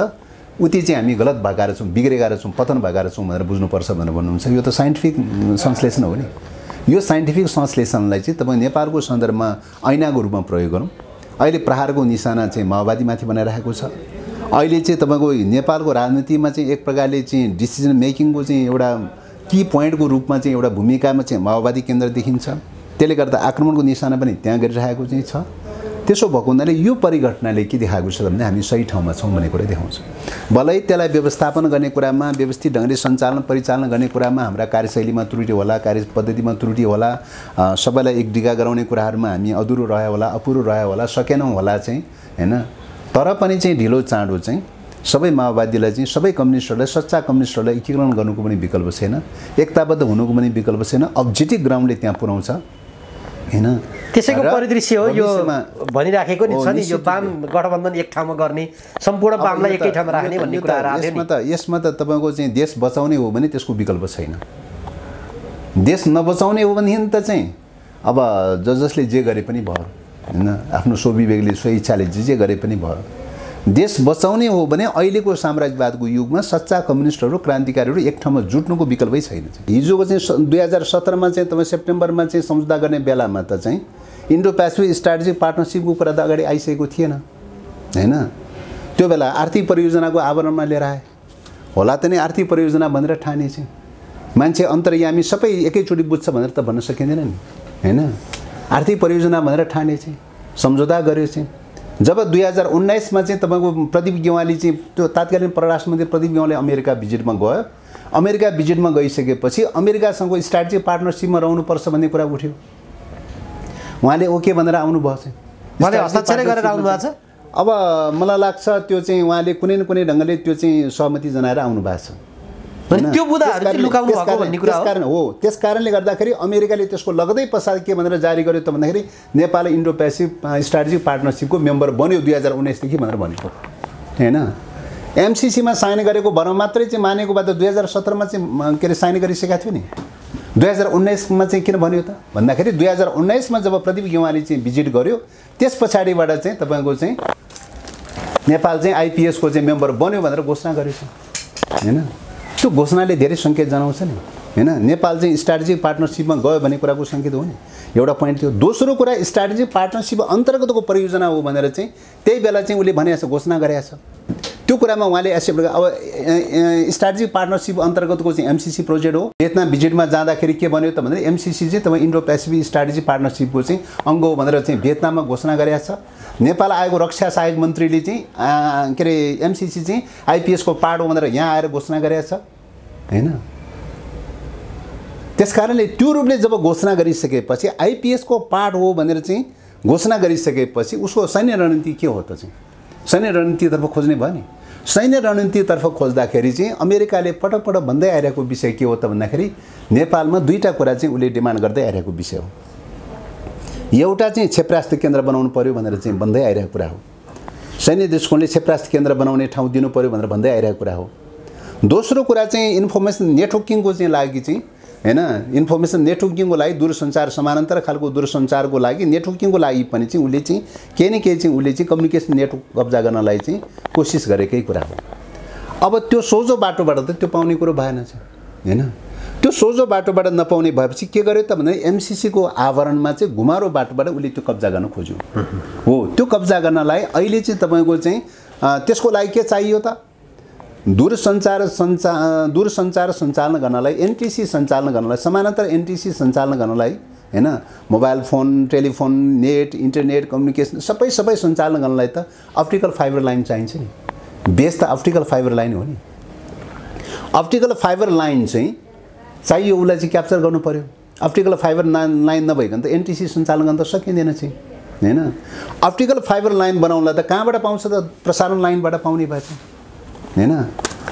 उति चाहिँ हामी गलत भएका छौँ, बिग्रेका छौँ, पतन भएका छौँ भनेर बुझ्नुपर्छ भनेर भन्नुहुन्छ। यो त साइन्टिफिक संश्लेषण हो नि। यो साइन्टिफिक संश्लेषणलाई चाहिँ तपाईँ नेपालको सन्दर्भमा ऐनाको रूपमा प्रयोग गरौँ। अहिले प्रहारको निशाना चाहिँ माओवादीमाथि बनाइरहेको छ। अहिले चाहिँ तपाईँको नेपालको राजनीतिमा चाहिँ एक प्रकारले चाहिँ डिसिजन मेकिङको चाहिँ एउटा की पोइन्टको रूपमा चाहिँ एउटा भूमिकामा चाहिँ माओवादी केन्द्र देखिन्छ। त्यसले गर्दा आक्रमणको निशाना पनि त्यहाँ गरिरहेको चाहिँ छ। त्यसो भएको हुनाले यो परिघटनाले के देखाएको छ भने हामी सही ठाउँमा छौँ भन्ने कुरा देखाउँछ। भलै त्यसलाई व्यवस्थापन गर्ने कुरामा, व्यवस्थित ढङ्गले सञ्चालन परिचालन गर्ने कुरामा हाम्रा कार्यशैलीमा त्रुटि होला, कार्य पद्धतिमा त्रुटि होला, सबैलाई एक डिगा गराउने कुराहरूमा हामी अधुरो रह्यो होला, अपुरो रह्यो होला, सकेनौँ होला चाहिँ हैन। तर पनि चाहिँ ढिलो चाँडो चाहिँ सबै माओवादीलाई चाहिँ, सबै कम्युनिस्टहरूलाई, सच्चा कम्युनिस्टहरूलाई एकीकरण गर्नुको पनि विकल्प छैन, एकताबद्ध हुनुको पनि विकल्प छैन। अब्जेक्टिभ ग्राउन्डले त्यहाँ पुर्याउँछ हैन। त्यसैको परिदृश्य हो यो भनिराखेको नि छ नि, यो वाम गठबन्धन एक ठाउँमा गर्ने, सम्पूर्ण वामलाई एकै ठाउँमा राख्ने भन्ने कुराहरू आयो नि। यसमा त तपाईँको चाहिँ देश बचाउने हो भने त्यसको विकल्प छैन। देश नबचाउने हो भनेदेखि त चाहिँ अब जसले जे गरे पनि भयो हैन, आफ्नो स्वविवेकले स्वइच्छाले जे गरे पनि भयो। देश बचाउने हो भने अहिलेको साम्राज्यवादको युगमा सच्चा कम्युनिस्टहरू, क्रान्तिकारीहरू एक ठाउँमा जुट्नुको विकल्पै छैन। हिजोको चाहिँ 2017मा चाहिँ तपाईँ सेप्टेम्बरमा चाहिँ सम्झौता गर्ने बेलामा त चाहिँ इन्डो पेसिफिक स्ट्राटेजिक पार्टनरसिपको कुरा त अगाडि आइसकेको थिएन हैन। त्यो बेला आर्थिक परियोजनाको आवरणमा लिएर आए होला त नि, आर्थिक परियोजना भनेर ठाने चाहिँ मान्छे अन्तर्यामी सबै एकैचोटि बुझ्छ भनेर त भन्न सकिँदैन नि हैन। आर्थिक परियोजना भनेर ठाने चाहिँ सम्झौता गर्यो चाहिँ। जब 2019मा चाहिँ तपाईँको प्रदीप गेवाली चाहिँ, त्यो तात्कालीन परराष्ट्र मन्त्री प्रदीप गेवाली अमेरिका भिजिटमा गयो। अमेरिका भिजिटमा गइसकेपछि अमेरिकासँग स्ट्राटेजिक पार्टनरसिपमा रहनुपर्छ भन्ने कुरा उठ्यो। उहाँले ओके भनेर आउनुभयो चाहिँ, उहाँले हस्ताक्षर गरेर आउनुभएको छ। अब मलाई लाग्छ त्यो चाहिँ उहाँले कुनै न कुनै ढङ्गले त्यो चाहिँ सहमति जनाएर आउनुभएको छ। त्यो बुदाहरू चाहिँ लुकाउनु भएको भन्ने कुरा हो। त्यस कारणले गर्दाखेरि अमेरिकाले त्यसको लगदै पछाडि के भनेर जारी गर्यो त भन्दाखेरि नेपाल इन्डो पेसिफिक स्ट्राटेजिक पार्टनरसिपको मेम्बर बन्यो 2019 देखि भनेर भनेको हैन। एमसिसीमा साइन गरेको भरमा मात्रै चाहिँ मानेको बाद 2017मा चाहिँ के अरे साइन गरिसकेका थियो नि। 2019मा चाहिँ किन भन्यो त भन्दाखेरि 2019मा जब प्रदीप गेवाली चाहिँ भिजिट गर्यो त्यस पछाडिबाट चाहिँ तपाईँको चाहिँ नेपाल चाहिँ आइपिएसको चाहिँ मेम्बर बन्यो भनेर घोषणा गरेको छ हैन। त्यो घोषणाले धेरै सङ्केत जनाउँछ नि हैन। नेपाल चाहिँ स्ट्राटेजिक पार्टनरसिपमा गयो भन्ने कुराको सङ्केत हो नि, एउटा पोइन्ट थियो। दोस्रो कुरा स्ट्राटेजिक पार्टनरसिप अन्तर्गतको परियोजना हो भनेर चाहिँ त्यही बेला चाहिँ उसले भनेको छ, घोषणा गरेको छ। त्यो कुरामा उहाँले एक्सेप्ट अब स्ट्राटेजिक पार्टनरसिप अन्तर्गतको चाहिँ एमसिसी प्रोजेक्ट हो। भियतनाम भिजिटमा जाँदाखेरि के भन्यो त भन्दा एमसिसी चाहिँ तपाईँ इन्डो पेसिफिक स्ट्राटेजिक पार्टनरसिपको चाहिँ अङ्ग हो भनेर चाहिँ भियतनाममा घोषणा गरेको छ। नेपाल आएको रक्षा सहायक मन्त्रीले चाहिँ के अरे एमसिसी चाहिँ आइपिएसको पार्ट हो भनेर यहाँ आएर घोषणा गरेको छ हैन। त्यसकारणले त्यो रूपले जब घोषणा गरिसकेपछि आइपिएसको पार्ट हो भनेर चाहिँ घोषणा गरिसकेपछि उसको सैन्य रणनीति के हो त चाहिँ सैन्य रणनीतितर्फ खोज्ने भयो नि। सैन्य रणनीतितर्फ खोज्दाखेरि चाहिँ अमेरिकाले पटक पटक भन्दै आइरहेको विषय के हो त भन्दाखेरि नेपालमा दुईवटा कुरा चाहिँ उसले डिमान्ड गर्दै आइरहेको विषय हो। एउटा चाहिँ क्षेपणास्त्र केन्द्र बनाउनु पर्यो भनेर चाहिँ भन्दै आइरहेको कुरा हो। सैन्य दृष्टिकोणले क्षेपणास्त्र केन्द्र बनाउने ठाउँ दिनु पर्यो भनेर भन्दै आइरहेको कुरा हो। दोस्रो कुरा चाहिँ इन्फर्मेसन नेटवर्किङको चाहिँ लागि चाहिँ हैन, इन्फर्मेसन नेटवर्किङको लागि दूरसञ्चार समानान्तर खालको दूरसञ्चारको लागि नेटवर्किङको लागि पनि चाहिँ उसले चाहिँ केही न केही चाहिँ उसले चाहिँ कम्युनिकेसन नेटवर्क कब्जा गर्नलाई चाहिँ कोसिस गरेकै कुरा हो। अब त्यो सोझो बाटोबाट त त्यो पाउने कुरो भएन चाहिँ हैन। त्यो सोझो बाटोबाट नपाउने भएपछि के गर्यो त भन्दा एमसिसीको आवरणमा चाहिँ घुमारो बाटोबाट उसले त्यो कब्जा गर्न खोज्यो हो। त्यो कब्जा गर्नलाई अहिले चाहिँ तपाईँको चाहिँ त्यसको लागि के चाहियो त दूरसञ्चार सञ्चालन गर्नलाई एनटिसी सञ्चालन गर्नलाई समानान्तर एनटिसी सञ्चालन गर्नलाई हैन, mobile phone telephone net internet communication सबै सञ्चालन गर्नलाई त अप्टिकल फाइबर लाइन चाहिन्छ नि। बेस त अप्टिकल फाइबर लाइन हो नि। अप्टिकल फाइबर लाइन चाहिँ चाहियो, उसलाई चाहिँ क्याप्चर गर्नु पर्यो। अप्टिकल फाइबर लाइन नभइकन त एनटिसी सञ्चालन गर्न त सकिँदैन चाहिँ हैन। अप्टिकल फाइबर लाइन बनाउनलाई त कहाँबाट पाउँछ त प्रसारण लाइनबाट पाउने भएछ हैन।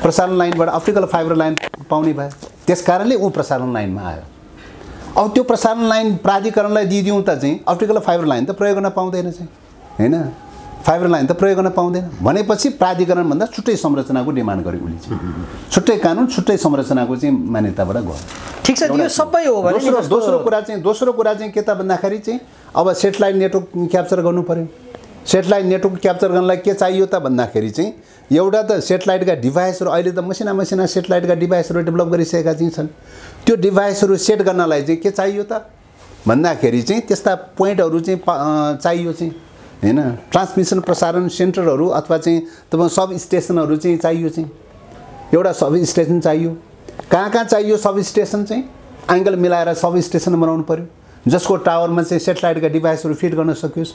प्रसारण लाइनबाट अप्टिकल फाइबर लाइन पाउने भयो, त्यसकारणले ऊ प्रसारण लाइनमा आयो। अब त्यो प्रसारण लाइन प्राधिकरणलाई दिइदिउँ त चाहिँ अप्टिकल फाइबर लाइन त प्रयोग गर्न पाउँदैन चाहिँ हैन। फाइबर लाइन त प्रयोग गर्न पाउँदैन भनेपछि प्राधिकरणभन्दा छुट्टै संरचनाको डिमान्ड गर्यो उसले चाहिँ। छुट्टै कानुन छुट्टै संरचनाको चाहिँ मान्यताबाट गयो। ठिक छ, यो सबै हो भने दोस्रो कुरा चाहिँ के त भन्दाखेरि चाहिँ अब सेटेलाइट नेटवर्क क्याप्चर गर्नु पर्यो। सेटेलाइट नेटवर्क क्याप्चर गर्नलाई के चाहियो त भन्दाखेरि चाहिँ एउटा त सेटेलाइटका डिभाइसहरू अहिले त मसिना सेटेलाइटका डिभाइसहरू डेभलप गरिसकेका चाहिँ छन्। त्यो डिभाइसहरू सेट गर्नलाई चाहिँ के चाहियो त भन्दाखेरि चाहिँ त्यस्ता पोइन्टहरू चाहिँ चाहियो चाहिँ हैन। ट्रान्समिसन प्रसारण सेन्टरहरू अथवा चाहिँ तपाईँ सब स्टेसनहरू चाहिँ चाहियो चाहिँ। एउटा सब स्टेसन चाहियो। कहाँ चाहियो सब स्टेसन चाहिँ एङ्गल मिलाएर सब स्टेसन बनाउनु पर्यो जसको टावरमा चाहिँ सेटेलाइटका डिभाइसहरू फिट गर्न सकियोस्।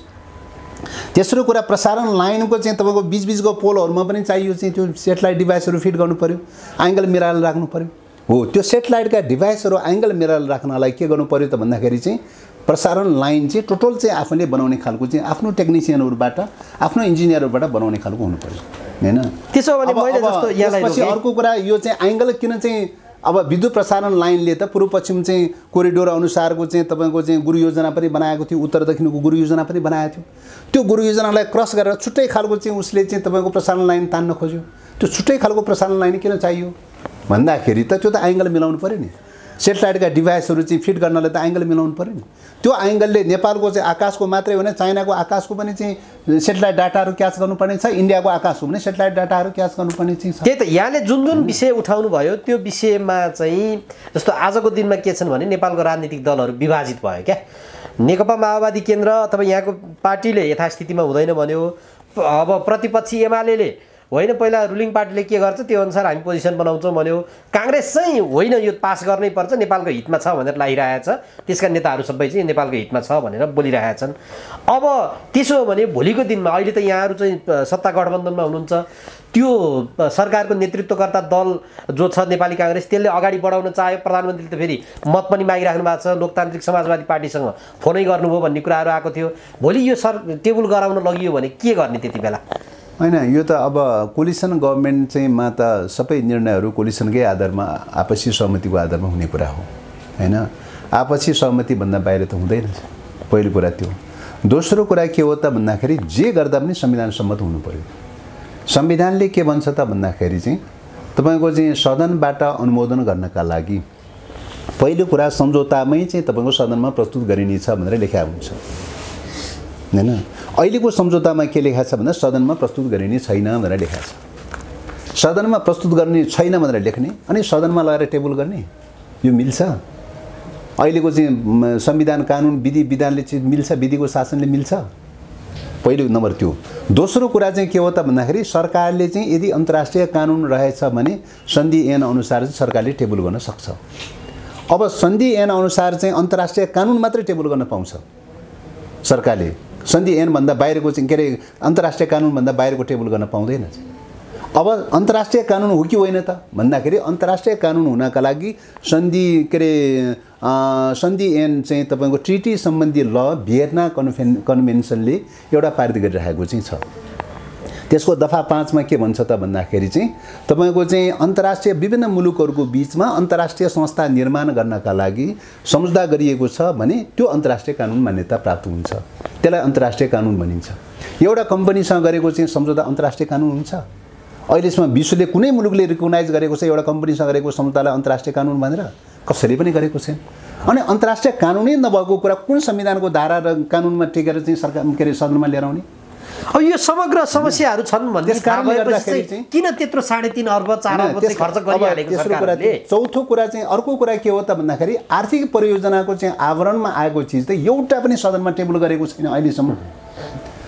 तेस्रो कुरा प्रसारण लाइनको चाहिँ तपाईँको बिचबिचको पोलहरूमा पनि चाहियो चाहिँ त्यो सेटेलाइट डिभाइसहरू फिट गर्नु पर्यो, एङ्गल मिलाएर राख्नु पर्यो हो। त्यो सेटेलाइटका डिभाइसहरू एङ्गल मिलाएर राख्नलाई के गर्नु पर्यो त भन्दाखेरि चाहिँ प्रसारण लाइन चाहिँ टोटल चाहिँ आफूले बनाउने खालको चाहिँ आफ्नो टेक्निसियनहरूबाट आफ्नो इन्जिनियरहरूबाट बनाउने खालको हुनु पर्यो हैन। त्यसो भने मैले जस्तो त्यसपछि अर्को कुरा यो चाहिँ एङ्गल किन चाहिँ अब विद्युत प्रसारण लाइनले त पूर्व पश्चिम चाहिँ कोरिडोर अनुसारको चाहिँ तपाईँको चाहिँ गुरु योजना पनि बनाएको थियो, उत्तर दक्षिणको गुरु योजना पनि बनाएको थियो। त्यो गुरु योजनालाई क्रस गरेर छुट्टै खालको चाहिँ उसले चाहिँ तपाईँको प्रसारण लाइन तान्न खोज्यो। त्यो छुट्टै खालको प्रसारण लाइन किन चाहियो भन्दाखेरि त त्यो त एङ्गल मिलाउनु पऱ्यो नि। सेटेलाइटका डिभाइसहरू चाहिँ फिट गर्नलाई त एङ्गल मिलाउनु पऱ्यो नि। त्यो एङ्गलले नेपालको चाहिँ आकाशको मात्रै होइन चाइनाको आकाशको पनि चाहिँ सेटेलाइट डाटाहरू क्याच गर्नुपर्ने छ। इन्डियाको आकाशको पनि सेटेलाइट डाटाहरू क्याच गर्नुपर्ने चाहिँ छ। त्यही त यहाँले जुन विषय उठाउनु भयो त्यो विषयमा चाहिँ जस्तो आजको दिनमा के छन् भने नेपालको राजनीतिक दलहरू विभाजित भयो क्या। नेकपा माओवादी केन्द्र अथवा यहाँको पार्टीले यथास्थितिमा हुँदैन भन्यो। अब प्रतिपक्षी एमाले होइन पहिला रुलिङ पार्टीले के गर्छ त्यो अनुसार हामी पोजिसन बनाउँछौँ भन्यो। काङ्ग्रेस चाहिँ होइन यो पास गर्नै पर्छ नेपालको हितमा छ भनेर लागिरहेछ। त्यसका नेताहरू सबै चाहिँ नेपालको हितमा छ भनेर बोलिरहेछन्। अब त्यसो हो भने भोलिको दिनमा अहिले त यहाँहरू चाहिँ सत्ता गठबन्धनमा हुनुहुन्छ, त्यो सरकारको नेतृत्वकर्ता दल जो छ नेपाली काङ्ग्रेस त्यसले अगाडि बढाउन चाह्यो। प्रधानमन्त्रीले त फेरि मत पनि मागिराख्नु भएको छ, लोकतान्त्रिक समाजवादी पार्टीसँग फोनै गर्नुभयो भन्ने कुराहरू आएको थियो। भोलि यो टेबल गराउन लगियो भने के गर्ने त्यति बेला? होइन यो त अब कोलिसन गभर्मेन्ट चाहिँ मा त सबै निर्णयहरू कोलिसनकै आधारमा आपसी सहमतिको आधारमा हुने कुरा हो हैन। आपसी सहमतिभन्दा बाहिर त हुँदैन पहिलो कुरा त्यो। दोस्रो कुरा के हो त भन्दाखेरि जे गर्दा पनि संविधान सम्मत हुनु पर्यो। संविधानले के भन्छ त भन्दाखेरि चाहिँ तपाईँको चाहिँ सदनबाट अनुमोदन गर्नका लागि पहिलो कुरा सम्झौतामै चाहिँ तपाईँको सदनमा प्रस्तुत गरिनेछ भनेर लेखेको हुन्छ हैन। अहिलेको सम्झौतामा के लेखा छ भन्दा सदनमा प्रस्तुत गरिने छैन भनेर लेखा छ। सदनमा प्रस्तुत गर्ने छैन भनेर लेख्ने अनि सदनमा लगेर टेबल गर्ने यो मिल्छ? अहिलेको चाहिँ संविधान कानुन विधि विधानले चाहिँ मिल्छ? विधिको शासनले मिल्छ? पहिलो नम्बर त्यो। दोस्रो कुरा चाहिँ के हो त भन्दाखेरि सरकारले चाहिँ यदि अन्तर्राष्ट्रिय कानुन रहेछ भने सन्धि ऐन अनुसार चाहिँ सरकारले टेबल गर्न सक्छ। अब सन्धि ऐन अनुसार चाहिँ अन्तर्राष्ट्रिय कानुन मात्रै टेबल गर्न पाउँछ सरकारले। सन्धि ऐनभन्दा बाहिरको चाहिँ के अरे अन्तर्राष्ट्रिय कानुनभन्दा बाहिरको टेबल गर्न पाउँदैन। अब अन्तर्राष्ट्रिय कानुन हो कि होइन त भन्दाखेरि अन्तर्राष्ट्रिय कानुन हुनका लागि सन्धि के अरे सन्धि ऐन चाहिँ तपाईँको ट्रिटी सम्बन्धी ल भियना कन्भेन्सनले एउटा पारित गरिरहेको चाहिँ छ। त्यसको दफा 5 मा के भन्छ त भन्दाखेरि चाहिँ तपाईँको चाहिँ अन्तर्राष्ट्रिय विभिन्न मुलुकहरूको बिचमा अन्तर्राष्ट्रिय संस्था निर्माण गर्नका लागि सम्झौता गरिएको छ भने त्यो अन्तर्राष्ट्रिय कानुन मान्यता प्राप्त हुन्छ। त्यसलाई अन्तर्राष्ट्रिय कानुन भनिन्छ। एउटा कम्पनीसँग गरेको चाहिँ सम्झौता अन्तर्राष्ट्रिय कानुन हुन्छ? अहिलेसम्म विश्वले कुनै मुलुकले रिकगनाइज गरेको छ एउटा कम्पनीसँग गरेको सम्झौतालाई अन्तर्राष्ट्रिय कानुन भनेर? कसैले पनि गरेको छैन। अनि अन्तर्राष्ट्रिय कानुनै नभएको कुरा कुन संविधानको धारा र कानुनमा टेकेर चाहिँ सरकार के अरे सदनमा लिएर आउने? अब यो समग्र समस्याहरू छन् भन्ने कारणले गर्दाखेरि चाहिँ किन त्यत्रो 3.5 अर्ब 4 अर्ब चाहिँ खर्च गरिहालेको सरकारले? चौथो कुरा चाहिँ अर्को कुरा के हो त भन्दाखेरि आर्थिक परियोजनाको चाहिँ आवरणमा आएको चिज त एउटा पनि सदनमा टेबल गरेको छैन अहिलेसम्म।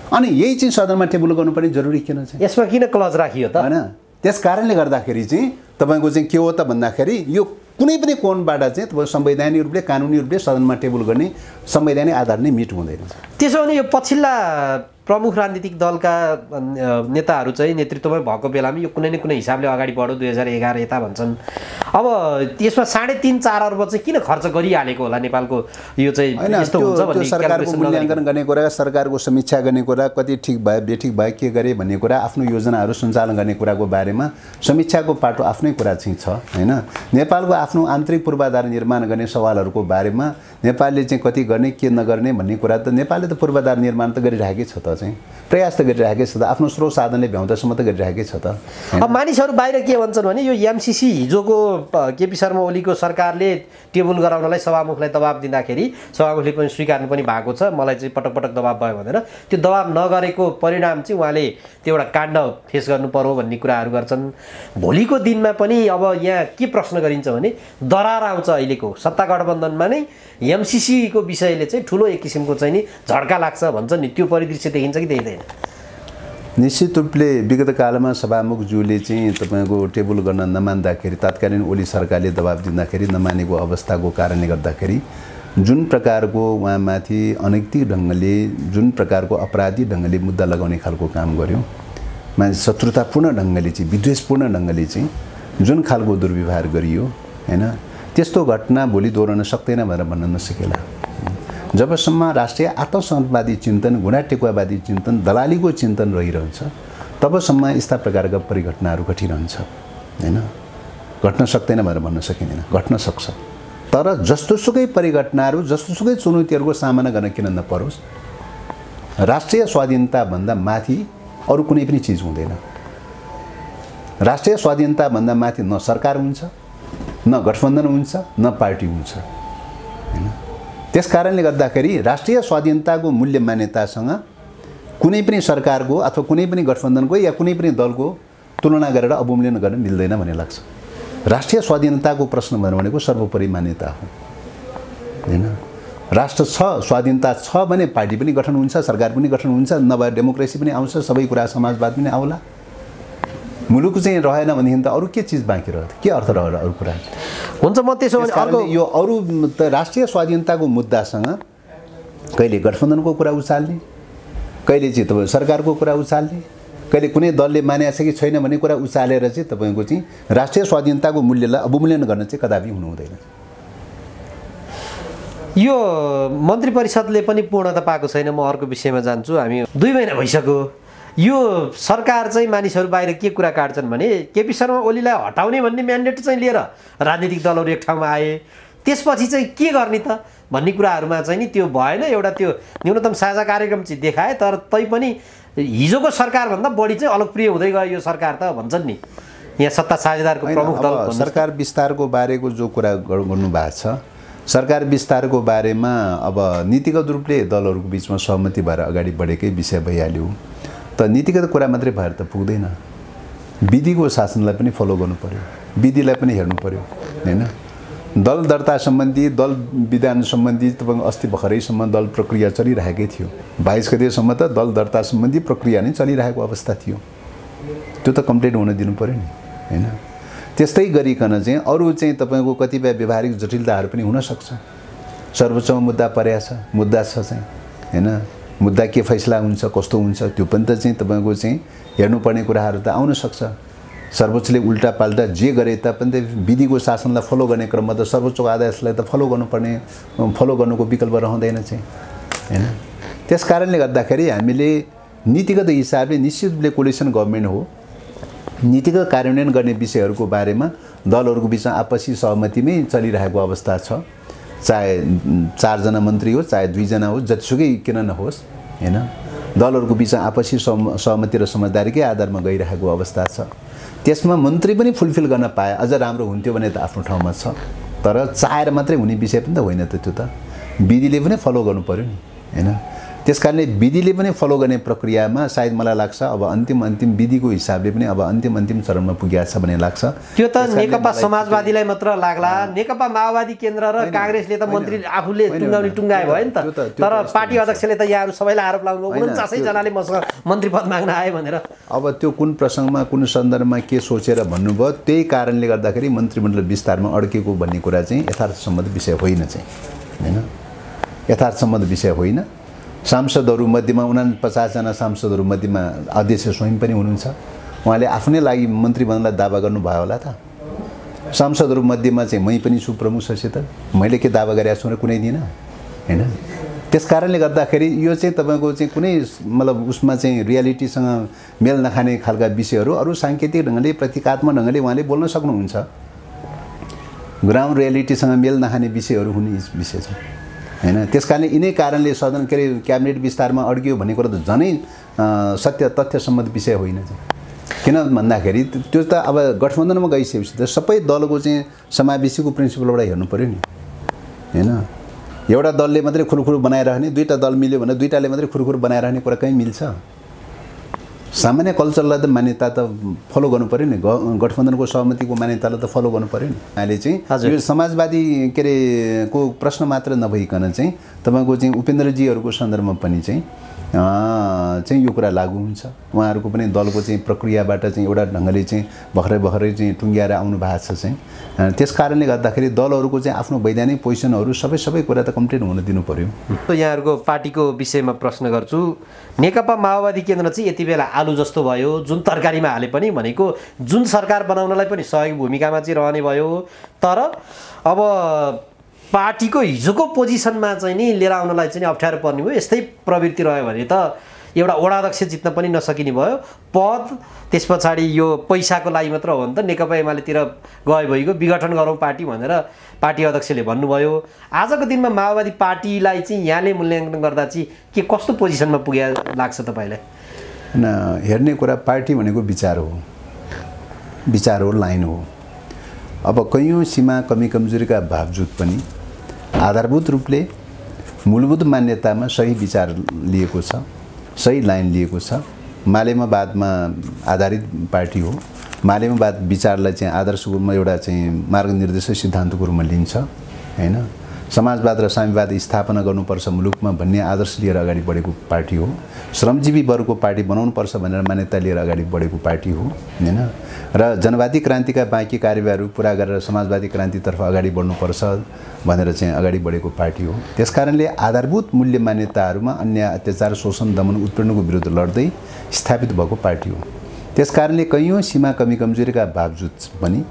अनि यही चाहिँ सदनमा टेबल गर्नुपर्ने जरुरी किन छ? यसमा किन क्लज राखियो त? हैन, त्यस कारणले गर्दाखेरि चाहिँ तपाईको चाहिँ के हो त भन्दाखेरि यो कुनै पनि कोणबाट चाहिँ तपाईँ संवैधानिक रूपले कानुनी रूपले सदनमा टेबल गर्ने संवैधानिक आधार नै मिट हुँदैन। त्यसो भने यो पछिल्ला प्रमुख राजनीतिक दलका नेताहरू चाहिँ नेतृत्वमै भएको बेलामा यो कुनै न कुनै हिसाबले अगाडि बढ्यो 2011 यता भन्छन्। अब यसमा 3.5-4 अर्ब चाहिँ किन खर्च गरिहालेको होला नेपालको? यो चाहिँ यस्तो हुन्छ भन्ने सरकारको मूल्याङ्कन गर्ने कुरा, सरकारको समीक्षा गर्ने कुरा, कति ठिक भयो बेठिक भयो के गरे भन्ने कुरा, आफ्नो योजनाहरू सञ्चालन गर्ने कुराको बारेमा समीक्षाको पाटो आफ्नै कुरा चाहिँ छ हैन। नेपालको आफ्नो आन्तरिक पूर्वाधार निर्माण गर्ने सवालहरूको बारेमा नेपालले चाहिँ कति गर्ने के नगर्ने भन्ने कुरा त नेपालले त पूर्वाधार निर्माण त गरिरहेकै छ त, चाहिँ प्रयास त गरिरहेकै छ त, आफ्नो स्रोत साधनले भ्याउँदासम्म त गरिरहेकै छ त। अब मानिसहरू बाहिर के भन्छन् भने यो एमसीसी हिजोको केपी शर्मा ओलीको सरकारले टेबल गराउनलाई सभामुखलाई दबाब दिँदाखेरि सभामुखले पनि स्वीकार्नु पनि भएको छ, मलाई चाहिँ पटक पटक दबाब भयो भनेर। त्यो दबाब नगरेको परिणाम चाहिँ उहाँले त्यो एउटा काण्ड फेस गर्नु पर्यो भन्ने कुराहरू गर्छन्। भोलिको दिनमा पनि अब यहाँ के प्रश्न गरिन्छ भने दरार आउँछ अहिलेको सत्ता गठबन्धनमा नै एमसीसी को विषयले चाहिँ ठुलो एक किसिमको चाहिँ नि झड्का लाग्छ भन्छ नि, त्यो परिदृश्य देखिन्छ कि देखिँदैन? निश्चित रूपले विगत कालमा सभामुखज्यूले चाहिँ तपाईँको टेबल गर्न नमान्दाखेरि तत्कालीन ओली सरकारले दबाब दिँदाखेरि नमानेको अवस्थाको कारणले गर्दाखेरि जुन प्रकारको उहाँमाथि अनैतिक ढङ्गले जुन प्रकारको अपराधी ढङ्गले मुद्दा लगाउने खालको काम गर्यो, मान्छे शत्रुतापूर्ण ढङ्गले चाहिँ विद्वेषपूर्ण ढङ्गले चाहिँ जुन खालको दुर्व्यवहार गरियो हैन, त्यस्तो घटना भोलि दोहोर्याउन सक्दैन भनेर भन्न नसकेला। जबसम्म राष्ट्रिय आत्मसम्मानवादी चिन्तन, गुणाटेकुवावादी चिन्तन, दलालीको चिन्तन रहिरहन्छ तबसम्म यस्ता प्रकारका परिघटनाहरू घटिरहन्छ हैन। घट्न सक्दैन भनेर भन्न सकिँदैन, घट्न सक्छ। तर जस्तोसुकै परिघटनाहरू जस्तोसुकै चुनौतीहरूको सामना गर्न किन नपरोस्, राष्ट्रिय स्वाधीनताभन्दा माथि अरू कुनै पनि चिज हुँदैन। राष्ट्रिय स्वाधीनताभन्दा माथि न सरकार हुन्छ, न गठबन्धन हुन्छ, न पार्टी हुन्छ हैन। त्यस कारणले गर्दाखेरि राष्ट्रिय स्वाधीनताको मूल्य मान्यतासँग कुनै पनि सरकारको अथवा कुनै पनि गठबन्धनको या कुनै पनि दलको तुलना गरेर अवमूल्यन गर्न मिल्दैन भन्ने लाग्छ। राष्ट्रिय स्वाधीनताको प्रश्न भनेको सर्वोपरि मान्यता हो हैन। राष्ट्र छ, स्वाधीनता छ भने पार्टी पनि गठन हुन्छ, सरकार पनि गठन हुन्छ, नभए डेमोक्रेसी पनि आउँछ, सबै कुरा समाजवाद पनि आउला। मुलुक चाहिँ रहेन भनेदेखि त अरू के चिज बाँकी रह्यो, के अर्थ रह्यो अरू कुरा हुन्छ? म त्यसो भने अर्को यो अरू त राष्ट्रिय स्वाधीनताको मुद्दासँग कहिले गठबन्धनको कुरा उचाल्ने, कहिले चाहिँ तपाईँ सरकारको कुरा उचाल्ने, कहिले कुनै दलले मानेको छ कि छैन भन्ने कुरा उचालेर चाहिँ तपाईँको चाहिँ राष्ट्रिय स्वाधीनताको मूल्यलाई अवमूल्यन गर्न चाहिँ कदापि हुनु हुँदैन। यो मन्त्री परिषदले पनि पूर्णता पाएको छैन। म अर्को विषयमा जान्छु। हामी 2 महिना भइसक्यो यो सरकार चाहिँ मानिसहरू बाहिर के कुरा काट्छन् भने केपी शर्मा ओलीलाई हटाउने भन्ने म्यान्डेट चाहिँ लिएर राजनीतिक दलहरू एक ठाउँमा आए, त्यसपछि चाहिँ के गर्ने त भन्ने कुराहरूमा चाहिँ नि त्यो भएन। एउटा त्यो न्यूनतम साझा कार्यक्रम चाहिँ देखाए, तर तैपनि हिजोको सरकारभन्दा बढी चाहिँ अलोकप्रिय हुँदै गयो यो सरकार त भन्छन् नि। यहाँ सत्ता साझेदारको प्रमुख दल सरकार विस्तारको बारेको जो कुरा गर्नु भएको छ, सरकार विस्तारको बारेमा अब नीतिगत रूपले दलहरूको बिचमा सहमति भएर अगाडि बढेकै विषय भइहाल्यो। त नीतिगत कुरा मात्रै भएर त पुग्दैन विधिको शासनलाई पनि फलो गर्नु पर्यो, विधिलाई पनि हेर्नु पर्यो हैन। दल दर्ता सम्बन्धी, दल विधान सम्बन्धी तपाईको अस्ति भर्खरैसम्म दल प्रक्रिया चलिरहेकै थियो। 22 गतेसम्म त दल दर्ता सम्बन्धी प्रक्रिया नै चलिरहेको अवस्था थियो। त्यो त कम्प्लिट हुन दिनु पर्यो नि हैन। त्यस्तै गरिकन चाहिँ अरू चाहिँ तपाईको कतिपय व्यवहारिक जटिलताहरू पनि हुन सक्छ। सर्वोच्चमा मुद्दा परेको छ, मुद्दा छ चाहिँ हैन। मुद्दा के फैसला हुन्छ, कस्तो हुन्छ, त्यो पनि त चाहिँ तपाईको चाहिँ हेर्नुपर्ने कुराहरू त आउन सक्छ। सर्वोच्चले उल्टा पाल्टा जे गरे तापनि त विधिको शासनलाई फलो गर्ने क्रममा त सर्वोच्चको आदेशलाई त फलो गर्नुको विकल्प रहँदैन चाहिँ हैन। त्यस कारणले गर्दाखेरि हामीले नीतिगत हिसाबले निश्चित रूपले कोलिसन गभर्नमेन्ट हो, नीतिगत कार्यान्वयन गर्ने विषयहरूको बारेमा दलहरूको बिचमा आपसी सहमतिमै चलिरहेको अवस्था छ। चाहे 4 जना मन्त्री हो, चाहे 2 जना हो, जतिसुकै किन नहोस् हैन, दलहरूको बिचमा आपसी सहमति र समझदारीकै आधारमा गइरहेको अवस्था छ। त्यसमा मन्त्री पनि फुलफिल गर्न पाए अझ राम्रो हुन्थ्यो भने त आफ्नो ठाउँमा छ। तर चाहेर मात्रै हुने विषय पनि त होइन त, त्यो त विधिले पनि फलो गर्नु पर्यो नि हैन। त्यसकारणले विधिले पनि फलो गर्ने प्रक्रियामा सायद मलाई लाग्छ अब अन्तिम विधिको हिसाबले पनि अब अन्तिम चरणमा पुगेको छ भन्ने लाग्छ। त्यो त नेकपा समाजवादीलाई मात्र लाग्ला, नेकपा माओवादी केन्द्र र कांग्रेसले त मन्त्री आफूले टुङ्गाए भयो नि त। तर पार्टी अध्यक्षले त यहाँहरु सबैलाई आरोप लाग्नु 49 जनाले मसँग मन्त्री पद माग्न आए भनेर। अब त्यो कुन प्रसंगमा कुन सन्दर्भमा के सोचेर भन्नुभयो, त्यही कारणले गर्दाखेरि मन्त्रीमण्डल विस्तारमा अड्केको भन्ने कुरा चाहिँ यथार्थसम्मत विषय होइन चाहिँ हैन, यथार्थसम्मत विषय होइन। सांसदहरू मध्येमा 49 जना सांसदहरू मध्येमा अध्यक्ष स्वयं पनि हुनुहुन्छ। उहाँले आफ्नै लागि मन्त्री बन्नलाई दावा गर्नुभयो होला त। सांसदहरू मध्येमा चाहिँ मै पनि छु प्रमुख सचेतक, मैले के दावा गरेको छु र कुनै दिन हैन। त्यसकारणले गर्दाखेरि यो चाहिँ तपाईको चाहिँ कुनै मतलब उसमा चाहिँ रियालिटीसँग मेल नखाने खालका विषयहरू अरू सांकेतिक ढङ्गले प्रतीकात्मक ढङ्गले उहाँले बोल्न सक्नुहुन्छ। ग्राउन्ड रियालिटीसँग मेल नखाने विषयहरू हुने विषय छ हैन। त्यसकारणले यिनै कारणले सदन के अरे क्याबिनेट विस्तारमा अड्कियो भन्ने कुरा त झनै सत्य तथ्यसम्मत विषय होइन चाहिँ। किन भन्दाखेरि त्यो त अब गठबन्धनमा गइसकेपछि त सबै दलको चाहिँ समावेशीको प्रिन्सिपलबाट हेर्नु पर्यो नि हैन। एउटा दलले मात्रै खुरखुर बनाइराख्ने, दुईटा दल मिल्यो भने दुईटाले मात्रै खुरखुर बनाइराख्ने कुरा कहीँ मिल्छ? सामान्य कल्चरलाई त मान्यता त फलो गर्नु पर्यो नि, गठबन्धनको सहमतिको मान्यतालाई त फलो गर्नु पर्यो नि। अहिले चाहिँ यो समाजवादी के अरे को प्रश्न मात्र नभइकन चाहिँ तपाईको चाहिँ उपेन्द्रजीहरूको सन्दर्भमा पनि चाहिँ यो कुरा लागू हुन्छ। उहाँहरूको पनि दलको चाहिँ प्रक्रियाबाट चाहिँ एउटा ढङ्गले चाहिँ भर्खरै चाहिँ टुङ्ग्याएर आउनु भएको छ चाहिँ। त्यस कारणले गर्दाखेरि दलहरूको चाहिँ आफ्नो वैधानिक पोजिसनहरू सबै कुरा त कम्प्लिट हुन दिनु पर्यो। त यहाँहरूको पार्टीको विषयमा प्रश्न गर्छु। नेकपा माओवादी केन्द्र चाहिँ यति बेला आलु जस्तो भयो, जुन तरकारीमा हाले पनि भनेको जुन सरकार बनाउनलाई पनि सहयोगी भूमिकामा चाहिँ रहने भयो। तर अब पार्टीको हिजोको पोजिसनमा चाहिँ नि लिएर आउनलाई चाहिँ अप्ठ्यारो पर्ने भयो। यस्तै प्रवृत्ति रह्यो भने त एउटा वडाध्यक्ष जित्न पनि नसकिने भयो। पद त्यस पछाडि यो पैसाको लागि मात्र हो भने त नेकपा एमालेतिर गए भइगयो, विघटन गरौँ पार्टी भनेर पार्टी अध्यक्षले भन्नुभयो। आजको दिनमा माओवादी पार्टीलाई चाहिँ यहाँले मूल्याङ्कन गर्दा चाहिँ के कस्तो पोजिसनमा पुगे लाग्छ तपाईँलाई? हैन, हेर्ने कुरा पार्टी भनेको विचार हो, लाइन हो। अब कैयौँ सीमा कमी कमजोरीका बावजुद पनि आधारभूत रूपले मूलभूत मान्यतामा सही विचार लिएको छ, सही लाइन लिएको छ। मालेमावादमा आधारित पार्टी हो। मालेमावाद विचारलाई चाहिँ आदर्शको रूपमा एउटा चाहिँ मार्गनिर्देशक सिद्धान्तको रूपमा लिन्छ हैन। समाजवाद र साम्यवाद स्थापना गर्नुपर्छ मुलुकमा भन्ने आदर्श लिएर अगाडि बढेको पार्टी हो। श्रमजीवी वर्गको पार्टी बनाउनुपर्छ भनेर मान्यता लिएर अगाडि बढेको पार्टी हो हैन। र जनवादी क्रान्तिका बाँकी कार्यवाहीहरू पुरा गरेर समाजवादी क्रान्तितर्फ अगाडि बढ्नुपर्छ भनेर चाहिँ अगाडि बढेको पार्टी हो। त्यसकारणले आधारभूत मूल्य मान्यताहरूमा अन्याय, अत्याचार, शोषण, दमन, उत्पीडनको विरुद्ध लड्दै स्थापित भएको पार्टी हो। त्यसकारणले कैयौँ सीमा कमी कमजोरीका बावजुद पनि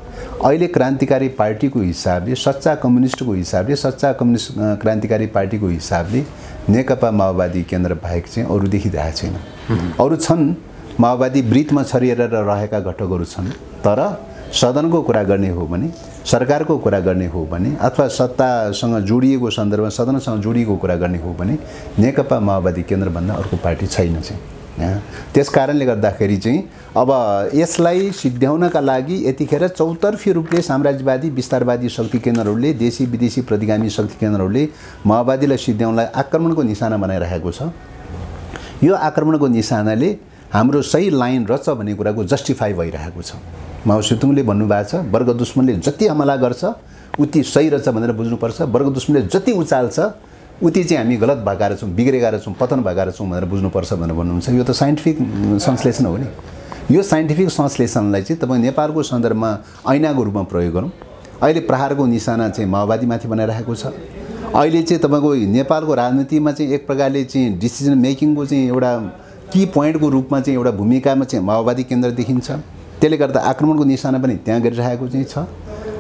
अहिले क्रान्तिकारी पार्टीको हिसाबले, सच्चा कम्युनिस्टको हिसाबले, सच्चा कम्युनिस्ट क्रान्तिकारी पार्टीको हिसाबले नेकपा माओवादी केन्द्र बाहेक चाहिँ अरू देखिरहेको छैन। अरू छन्, माओवादी वृत्तमा छरिएर रहेका घटकहरू छन्। तर सदनको कुरा गर्ने हो भने, सरकारको कुरा गर्ने हो भने, अथवा सत्तासँग जोडिएको सन्दर्भमा सदनसँग जोडिएको कुरा गर्ने हो भने नेकपा माओवादी केन्द्रभन्दा अर्को पार्टी छैन चाहिँ। त्यस कारणले गर्दाखेरि चाहिँ अब यसलाई सिद्ध्याउनका लागि यतिखेर चौतर्फी रूपले साम्राज्यवादी विस्तारवादी शक्ति केन्द्रहरूले, देशी विदेशी प्रतिगामी शक्ति केन्द्रहरूले माओवादीलाई सिद्ध्याउनलाई आक्रमणको निशाना बनाइरहेको छ। यो आक्रमणको निशानाले हाम्रो सही लाइन रहेछ भन्ने कुराको जस्टिफाई भइरहेको छ। माओ सेतुङले भन्नुभएको छ वर्ग दुश्मनले जति हमला गर्छ उति सही रहेछ भनेर बुझ्नुपर्छ, वर्ग दुश्मनले जति उचाल्छ उति चाहिँ हामी गलत भएका रहेछौँ, बिग्रेका रहेछौँ, पतन भएका रहेछौँ भनेर बुझ्नुपर्छ भनेर भन्नुहुन्छ। यो त साइन्टिफिक संश्लेषण हो नि। यो साइन्टिफिक संश्लेषणलाई चाहिँ तपाईँ नेपालको सन्दर्भमा ऐनाको रूपमा प्रयोग गरौँ। अहिले प्रहारको निशाना चाहिँ माओवादीमाथि बनाइरहेको छ। अहिले चाहिँ तपाईँको नेपालको राजनीतिमा चाहिँ एक प्रकारले चाहिँ डिसिजन मेकिङको चाहिँ एउटा की पोइन्टको रूपमा चाहिँ एउटा भूमिकामा चाहिँ माओवादी केन्द्र देखिन्छ। त्यसले गर्दा आक्रमणको निशाना पनि त्यहाँ गरिरहेको चाहिँ छ।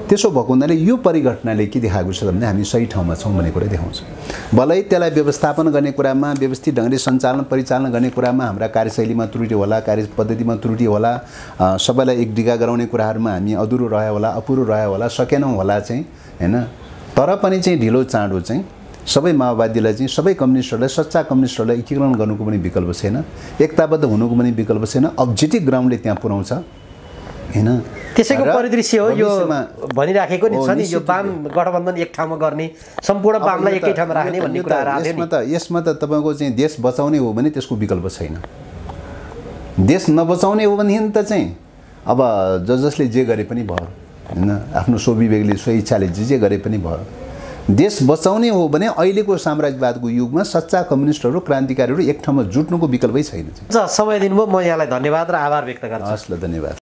त्यसो भएको हुनाले यो परिघटनाले के देखाएको छ भने हामी सही ठाउँमा छौँ भन्ने कुरा देखाउँछ। भलै त्यसलाई व्यवस्थापन गर्ने कुरामा, व्यवस्थित ढङ्गले सञ्चालन परिचालन गर्ने कुरामा हाम्रा कार्यशैलीमा त्रुटि होला, कार्य पद्धतिमा त्रुटि होला, सबैलाई एक डिगा गराउने कुराहरूमा हामी अधुरो रह्यो होला, अपुरो रह्यो होला, सकेनौँ होला चाहिँ हैन। तर पनि चाहिँ ढिलो चाँडो चाहिँ सबै माओवादीलाई चाहिँ सबै कम्युनिस्टहरूलाई, सच्चा कम्युनिस्टहरूलाई एकीकरण गर्नुको पनि विकल्प छैन, एकताबद्ध हुनुको पनि विकल्प छैन। अब्जेक्टिभ ग्राउन्डले त्यहाँ पुर्याउँछ हैन। त्यसैको परिदृश्य हो यो भनिराखेको नि छ नि, यो वाम गठबन्धन एक ठाउँमा गर्ने, सम्पूर्ण वामलाई एकै ठाउँमा राख्ने भन्ने कुराहरू आयो नि। यसमा त तपाईँको चाहिँ देश बचाउने हो भने त्यसको विकल्प छैन। देश नबचाउने हो भने त चाहिँ अब जसले जे गरे पनि भयो हैन, आफ्नो स्वविवेकले स्वइच्छाले जे गरे पनि भयो। देश बचाउने हो भने अहिलेको साम्राज्यवादको युगमा सच्चा कम्युनिस्टहरू, क्रान्तिकारीहरू एक ठाउँमा जुट्नुको विकल्पै छैन। समय दिनुभयो, म यहाँलाई धन्यवाद र आभार व्यक्त गर्छु। हस् ल, धन्यवाद।